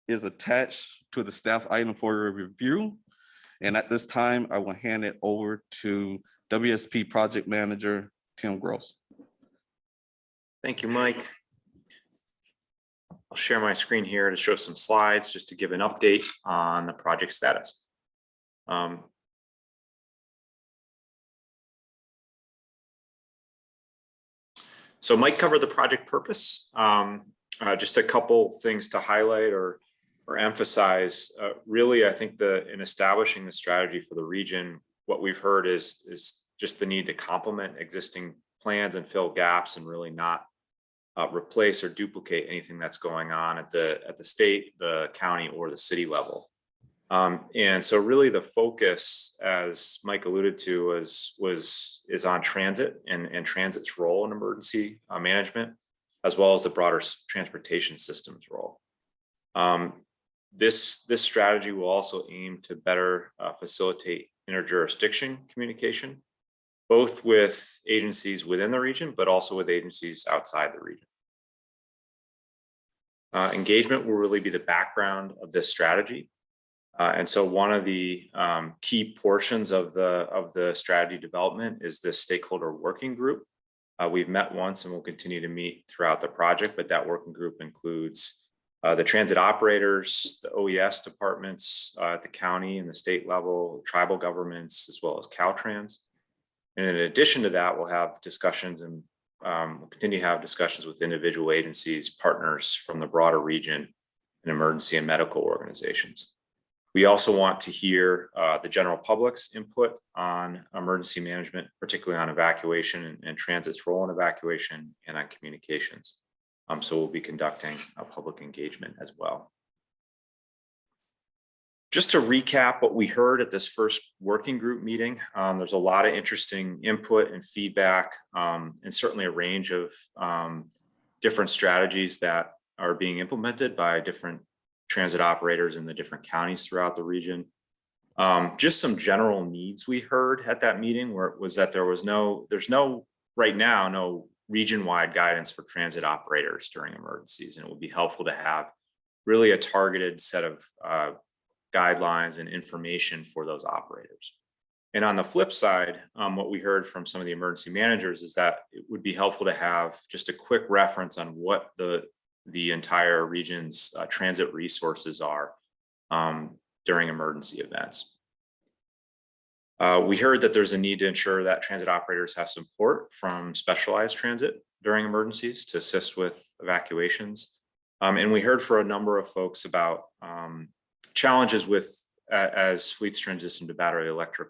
is attached to the staff item for review. And at this time, I will hand it over to WSP Project Manager, Tim Gross. Thank you, Mike. I'll share my screen here to show some slides just to give an update on the project status. So Mike covered the project purpose. Just a couple things to highlight or emphasize. Really, I think in establishing the strategy for the region, what we've heard is just the need to complement existing plans and fill gaps and really not replace or duplicate anything that's going on at the state, the county, or the city level. And so really the focus, as Mike alluded to, is on transit and transit's role in emergency management, as well as the broader transportation system's role. This strategy will also aim to better facilitate interjurisdiction communication, both with agencies within the region, but also with agencies outside the region. Engagement will really be the background of this strategy. And so one of the key portions of the strategy development is this stakeholder working group. We've met once and we'll continue to meet throughout the project, but that working group includes the transit operators, the OES departments at the county and the state level, tribal governments, as well as Caltrans. And in addition to that, we'll have discussions and we'll continue to have discussions with individual agencies, partners from the broader region, and emergency and medical organizations. We also want to hear the general public's input on emergency management, particularly on evacuation and transit's role in evacuation and on communications. So we'll be conducting a public engagement as well. Just to recap what we heard at this first working group meeting, there's a lot of interesting input and feedback, and certainly a range of different strategies that are being implemented by different transit operators in the different counties throughout the region. Just some general needs we heard at that meeting was that there's no right now, no region-wide guidance for transit operators during emergencies. And it would be helpful to have really a targeted set of guidelines and information for those operators. And on the flip side, what we heard from some of the emergency managers is that it would be helpful to have just a quick reference on what the entire region's transit resources are during emergency events. We heard that there's a need to ensure that transit operators have support from specialized transit during emergencies to assist with evacuations. And we heard for a number of folks about challenges as fleets transition to battery electric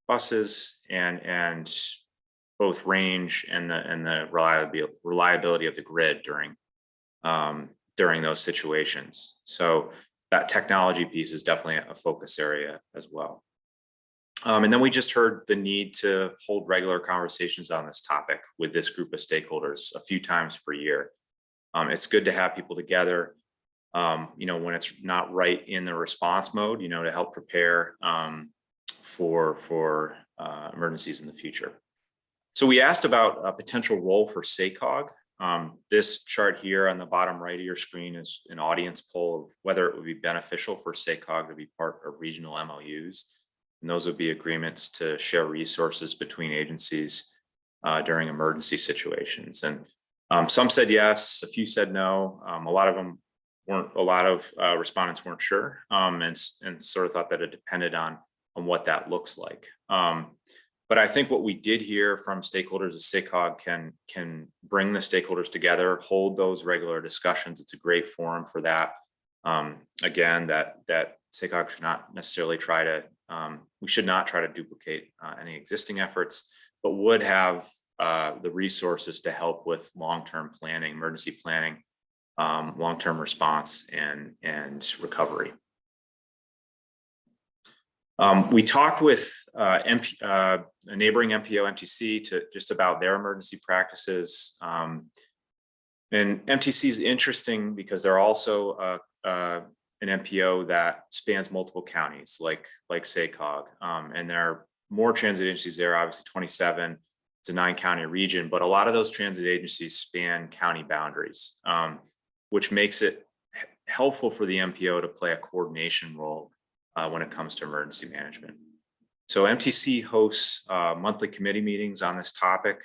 buses and both range and the reliability of the grid during those situations. So that technology piece is definitely a focus area as well. And then we just heard the need to hold regular conversations on this topic with this group of stakeholders a few times per year. It's good to have people together, when it's not right in the response mode, to help prepare for emergencies in the future. So we asked about a potential role for SACOG. This chart here on the bottom right of your screen is an audience poll of whether it would be beneficial for SACOG to be part of regional MOUs. And those would be agreements to share resources between agencies during emergency situations. And some said yes, a few said no. A lot of respondents weren't sure and sort of thought that it depended on what that looks like. But I think what we did hear from stakeholders is SACOG can bring the stakeholders together, hold those regular discussions. It's a great forum for that. Again, that SACOG should not necessarily try to, we should not try to duplicate any existing efforts, but would have the resources to help with long-term planning, emergency planning, long-term response and recovery. We talked with a neighboring MPO, MTC, to just about their emergency practices. And MTC is interesting because they're also an MPO that spans multiple counties, like SACOG. And there are more transit agencies there, obviously 27. It's a 9-county region, but a lot of those transit agencies span county boundaries, which makes it helpful for the MPO to play a coordination role when it comes to emergency management. So MTC hosts monthly committee meetings on this topic.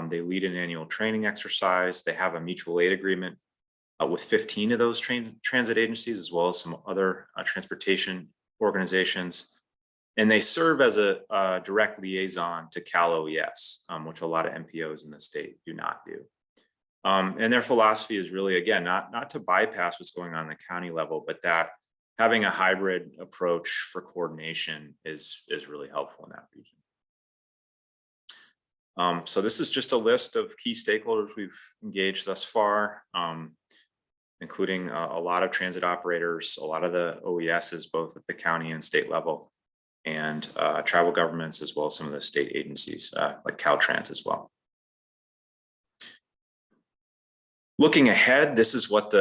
They lead an annual training exercise. They have a mutual aid agreement with 15 of those transit agencies, as well as some other transportation organizations. And they serve as a direct liaison to Cal OES, which a lot of MPOs in the state do not do. And their philosophy is really, again, not to bypass what's going on the county level, but that having a hybrid approach for coordination is really helpful in that region. So this is just a list of key stakeholders we've engaged thus far, including a lot of transit operators, a lot of the OESs, both at the county and state level, and tribal governments, as well as some of the state agencies like Caltrans as well. Looking ahead, this is what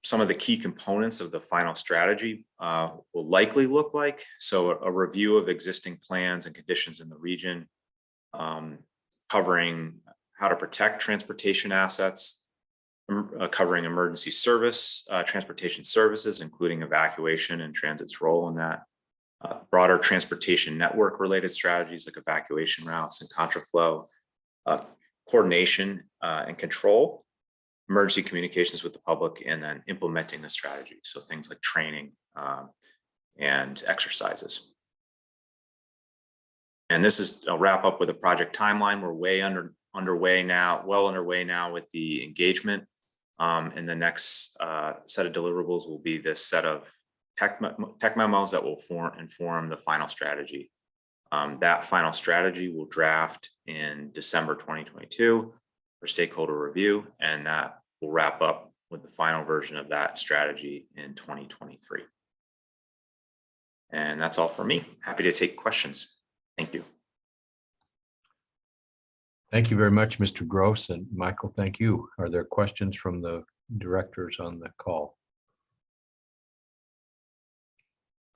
some of the key components of the final strategy will likely look like. So a review of existing plans and conditions in the region, covering how to protect transportation assets, covering emergency service, transportation services, including evacuation and transit's role in that, broader transportation network related strategies like evacuation routes and contraflow, coordination and control, emergency communications with the public, and then implementing the strategy. So things like training and exercises. And this is a wrap up with a project timeline. We're underway now with the engagement. And the next set of deliverables will be this set of tech memos that will inform the final strategy. That final strategy will draft in December 2022 for stakeholder review, and that will wrap up with the final version of that strategy in 2023. And that's all for me. Happy to take questions. Thank you. Thank you very much, Mr. Gross, and Michael, thank you. Are there questions from the directors on the call?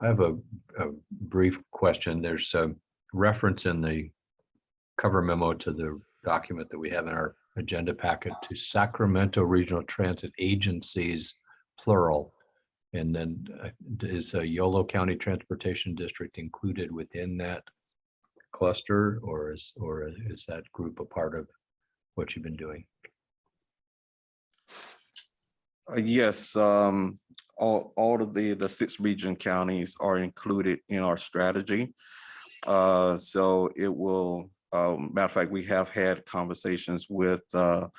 I have a brief question. There's a reference in the cover memo to the document that we have in our agenda packet to Sacramento Regional Transit Agencies, plural. And then is a Yolo County Transportation District included within that cluster, or is that group a part of what you've been doing? Yes, all of the 6 region counties are included in our strategy. So it will, matter of fact, we have had conversations with Yolo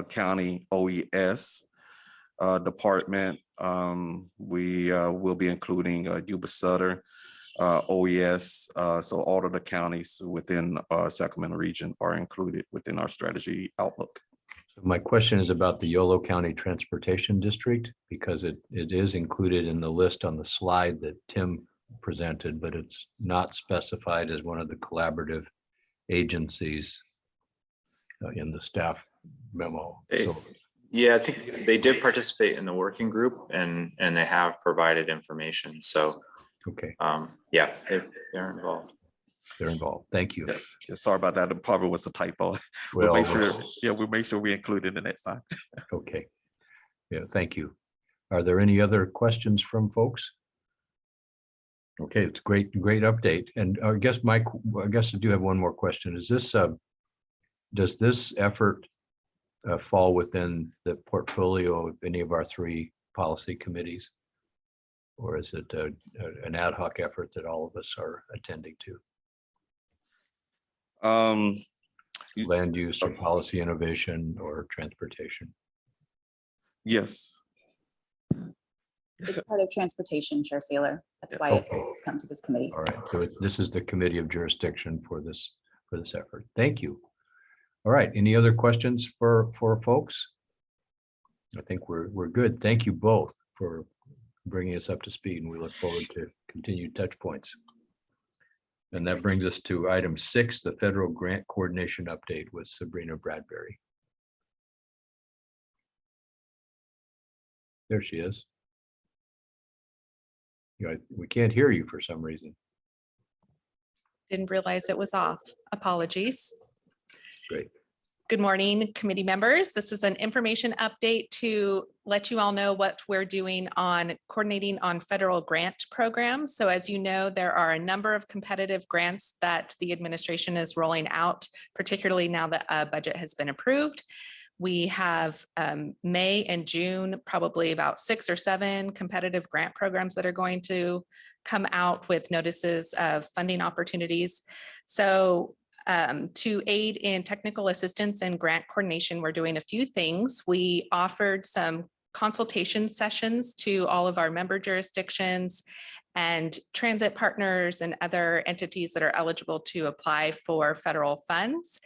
County OES department. We will be including Yuba Sutter OES. So all of the counties within Sacramento region are included within our strategy outlook. So my question is about the Yolo County Transportation District, because it is included in the list on the slide that Tim presented, but it's not specified as one of the collaborative agencies in the staff memo. Yeah, I think they did participate in the working group, and they have provided information. So okay, yeah, they're involved. They're involved. Thank you. Yes. Yeah, sorry about that. It probably was a typo. Well, we'll make sure. Yeah, we'll make sure we include it the next time. Okay. Yeah. Thank you. Are there any other questions from folks? Okay, it's great update. And I guess Mike, I guess I do have one more question. Is this does this effort fall within the portfolio of any of our 3 policy committees? Or is it an ad hoc effort that all of us are attending to? Land use or policy innovation or transportation? Yes. It's part of transportation, Chair Saylor. That's why it's come to this committee. All right, so this is the committee of jurisdiction for this effort. Thank you. All right, any other questions for folks? I think we're good. Thank you both for bringing us up to speed, and we look forward to continued touch points. And that brings us to item 6, the federal grant coordination update with Sabrina Bradbury. There she is. We can't hear you for some reason. Didn't realize it was off. Apologies. Great. Good morning, committee members. This is an information update to let you all know what we're doing on coordinating on federal grant programs. So as you know, there are a number of competitive grants that the administration is rolling out, particularly now that a budget has been approved. We have May and June, probably about 6 or 7 competitive grant programs that are going to come out with notices of funding opportunities. So to aid in technical assistance and grant coordination, we're doing a few things. We offered some consultation sessions to all of our member jurisdictions and transit partners and other entities that are eligible to apply for federal funds,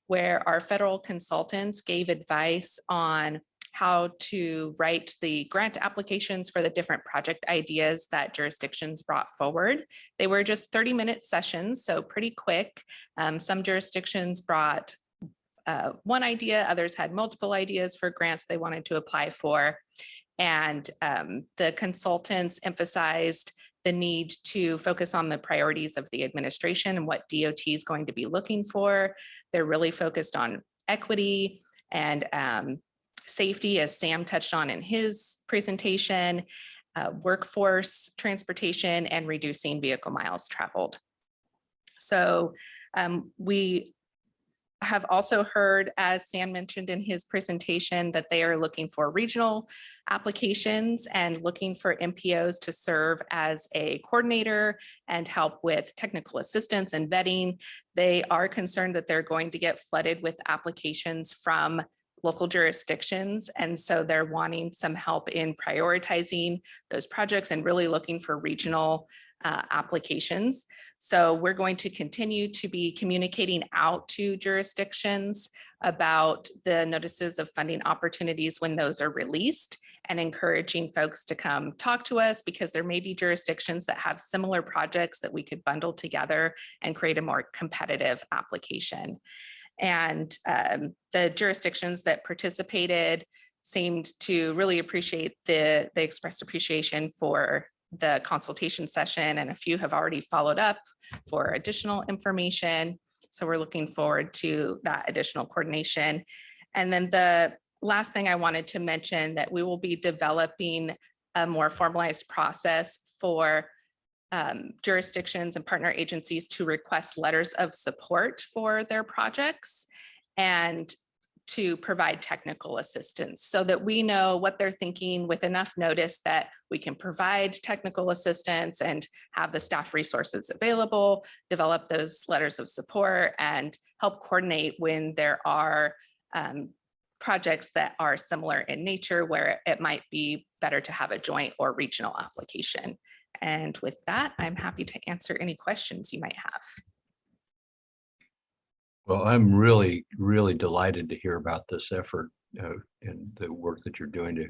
where our federal consultants gave advice on how to write the grant applications for the different project ideas that jurisdictions brought forward. They were just 30-minute sessions, so pretty quick. Some jurisdictions brought one idea, others had multiple ideas for grants they wanted to apply for. And the consultants emphasized the need to focus on the priorities of the administration and what DOT is going to be looking for. They're really focused on equity and safety, as Sam touched on in his presentation, workforce transportation, and reducing vehicle miles traveled. So we have also heard, as Sam mentioned in his presentation, that they are looking for regional applications and looking for MPOs to serve as a coordinator and help with technical assistance and vetting. They are concerned that they're going to get flooded with applications from local jurisdictions. And so they're wanting some help in prioritizing those projects and really looking for regional applications. So we're going to continue to be communicating out to jurisdictions about the notices of funding opportunities when those are released, and encouraging folks to come talk to us, because there may be jurisdictions that have similar projects that we could bundle together and create a more competitive application. And the jurisdictions that participated seemed to really appreciate the expressed appreciation for the consultation session, and a few have already followed up for additional information. So we're looking forward to that additional coordination. And then the last thing I wanted to mention, that we will be developing a more formalized process for jurisdictions and partner agencies to request letters of support for their projects and to provide technical assistance, so that we know what they're thinking with enough notice that we can provide technical assistance and have the staff resources available, develop those letters of support, and help coordinate when there are projects that are similar in nature, where it might be better to have a joint or regional application. And with that, I'm happy to answer any questions you might have. Well, I'm really, really delighted to hear about this effort and the work that you're doing to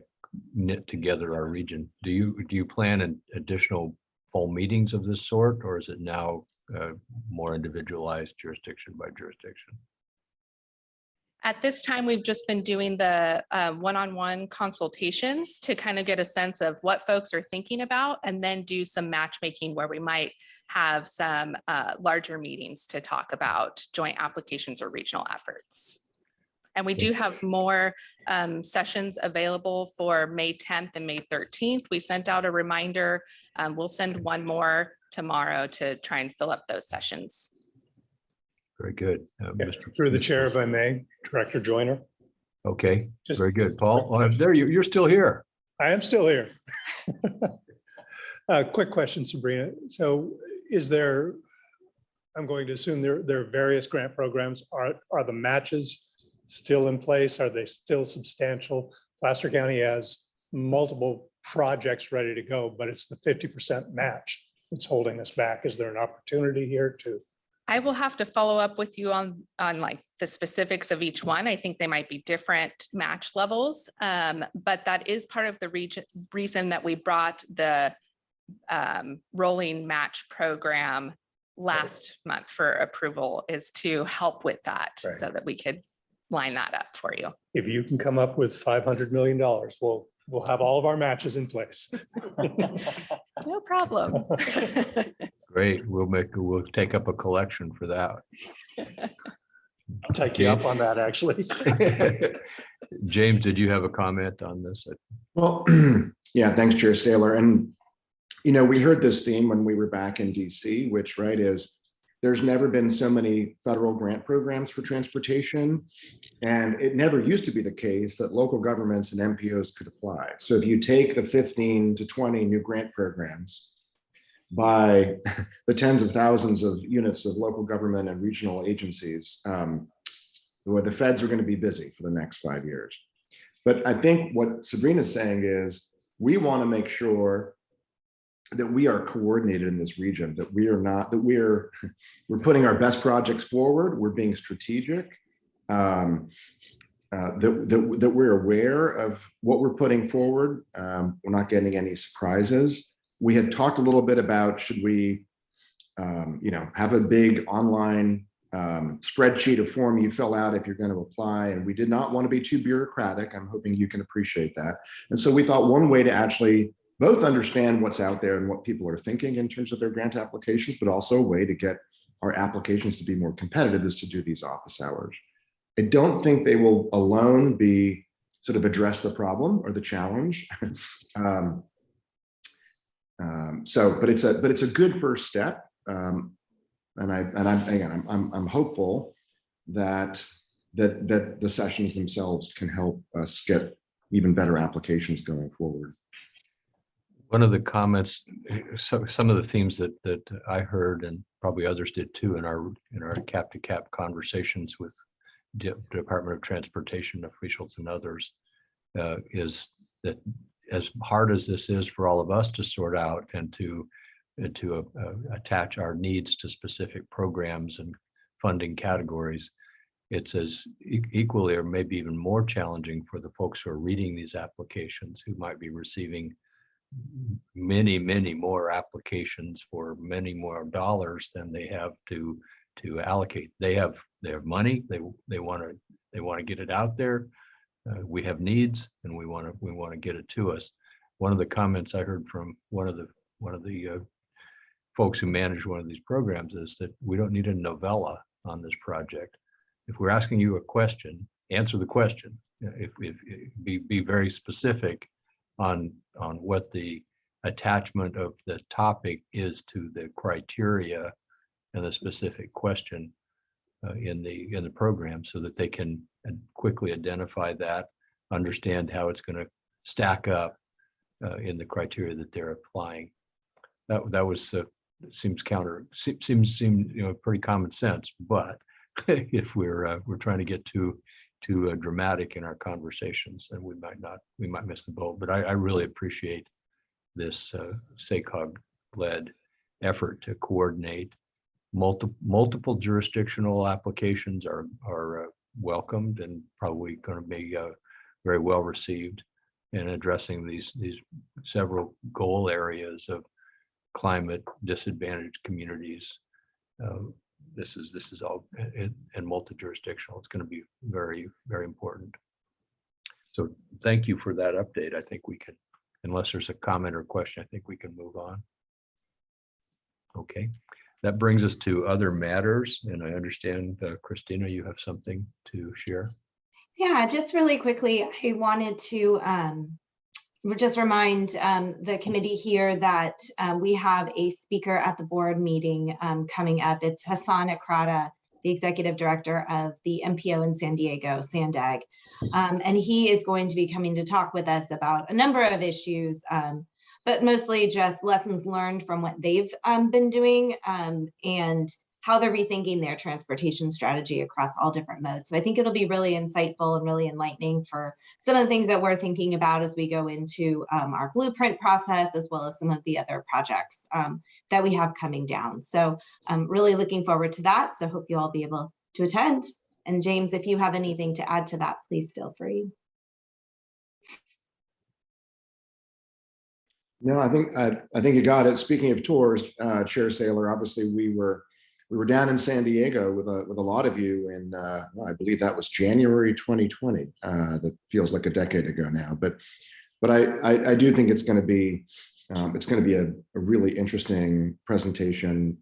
knit together our region. Do you plan additional full meetings of this sort, or is it now more individualized jurisdiction by jurisdiction? At this time, we've just been doing the one-on-one consultations to kind of get a sense of what folks are thinking about, and then do some matchmaking where we might have some larger meetings to talk about joint applications or regional efforts. And we do have more sessions available for May 10th and May 13th. We sent out a reminder. We'll send one more tomorrow to try and fill up those sessions. Very good. Mr. Through the chair, if I may, Director Joyner. Okay, very good. Paul, there you're still here. I am still here. Quick question, Sabrina. So is there, I'm going to assume there are various grant programs. Are the matches still in place? Are they still substantial? Placer County has multiple projects ready to go, but it's the 50% match that's holding us back. Is there an opportunity here to? I will have to follow up with you on like the specifics of each one. I think they might be different match levels, but that is part of the reason that we brought the rolling match program last month for approval, is to help with that, Right. so that we could line that up for you. If you can come up with $500 million, we'll have all of our matches in place. No problem. Great. We'll take up a collection for that. I'll take you up on that, actually. James, did you have a comment on this? Well, yeah, thanks, Chair Saylor. And, you know, we heard this theme when we were back in DC, which, right, is there's never been so many federal grant programs for transportation. And it never used to be the case that local governments and MPOs could apply. So if you take the 15 to 20 new grant programs by the tens of thousands of units of local government and regional agencies, the feds are going to be busy for the next 5 years. But I think what Sabrina's saying is we want to make sure that we are coordinated in this region, that we are not, that we're putting our best projects forward, we're being strategic, that we're aware of what we're putting forward. We're not getting any surprises. We had talked a little bit about, should we, have a big online spreadsheet of form you fill out if you're going to apply, and we did not want to be too bureaucratic. I'm hoping you can appreciate that. And so we thought one way to actually both understand what's out there and what people are thinking in terms of their grant applications, but also a way to get our applications to be more competitive is to do these office hours. I don't think they will alone be sort of address the problem or the challenge. But it's a good first step. And I'm hopeful that the sessions themselves can help us get even better applications going forward. One of the comments, some of the themes that I heard, and probably others did too, in our cap-to-cap conversations with Department of Transportation officials and others, is that as hard as this is for all of us to sort out and to attach our needs to specific programs and funding categories, it's as equally or maybe even more challenging for the folks who are reading these applications, who might be receiving many more applications for many more dollars than they have to allocate. They have money. They want to get it out there. We have needs, and we want to get it to us. One of the comments I heard from one of the folks who manage one of these programs is that we don't need a novella on this project. If we're asking you a question, answer the question. Be very specific on what the attachment of the topic is to the criteria and the specific question in the program, so that they can quickly identify that, understand how it's going to stack up in the criteria that they're applying. That was seems pretty common sense, but if we're trying to get too dramatic in our conversations, then we might miss the boat. But I really appreciate this SACOG-led effort to coordinate. Multiple jurisdictional applications are welcomed and probably going to be very well received in addressing these several goal areas of climate disadvantaged communities. This is all and multi-jurisdictional. It's going to be very important. So thank you for that update. I think we can, unless there's a comment or question, I think we can move on. Okay, that brings us to other matters, and I understand, Christina, you have something to share. Yeah, just really quickly, I wanted to just remind the committee here that we have a speaker at the board meeting coming up. It's Hassan Akrada, the executive director of the MPO in San Diego, SANDAG. And he is going to be coming to talk with us about a number of issues, but mostly just lessons learned from what they've been doing and how they're rethinking their transportation strategy across all different modes. So I think it'll be really insightful and really enlightening for some of the things that we're thinking about as we go into our blueprint process, as well as some of the other projects that we have coming down. So I'm really looking forward to that. So hope you all be able to attend. And James, if you have anything to add to that, please feel free. No, I think you got it. Speaking of tours, Chair Saylor, obviously we were down in San Diego with a lot of you in well, I believe that was January 2020. That feels like a decade ago now, but I do think it's going to be a really interesting presentation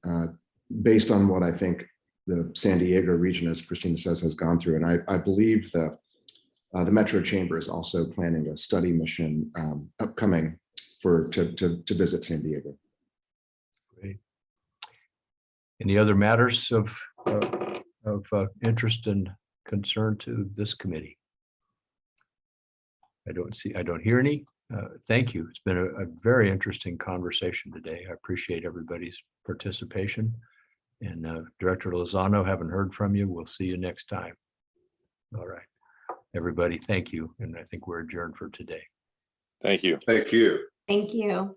based on what I think the San Diego region, as Christina says, has gone through, and I believe the Metro Chamber is also planning a study mission upcoming to visit San Diego. Great. Any other matters of interest and concern to this committee? I don't hear any. Thank you. It's been a very interesting conversation today. I appreciate everybody's participation. And Director Lozano, haven't heard from you. We'll see you next time. All right. Everybody, thank you. And I think we're adjourned for today. Thank you. Thank you. Thank you.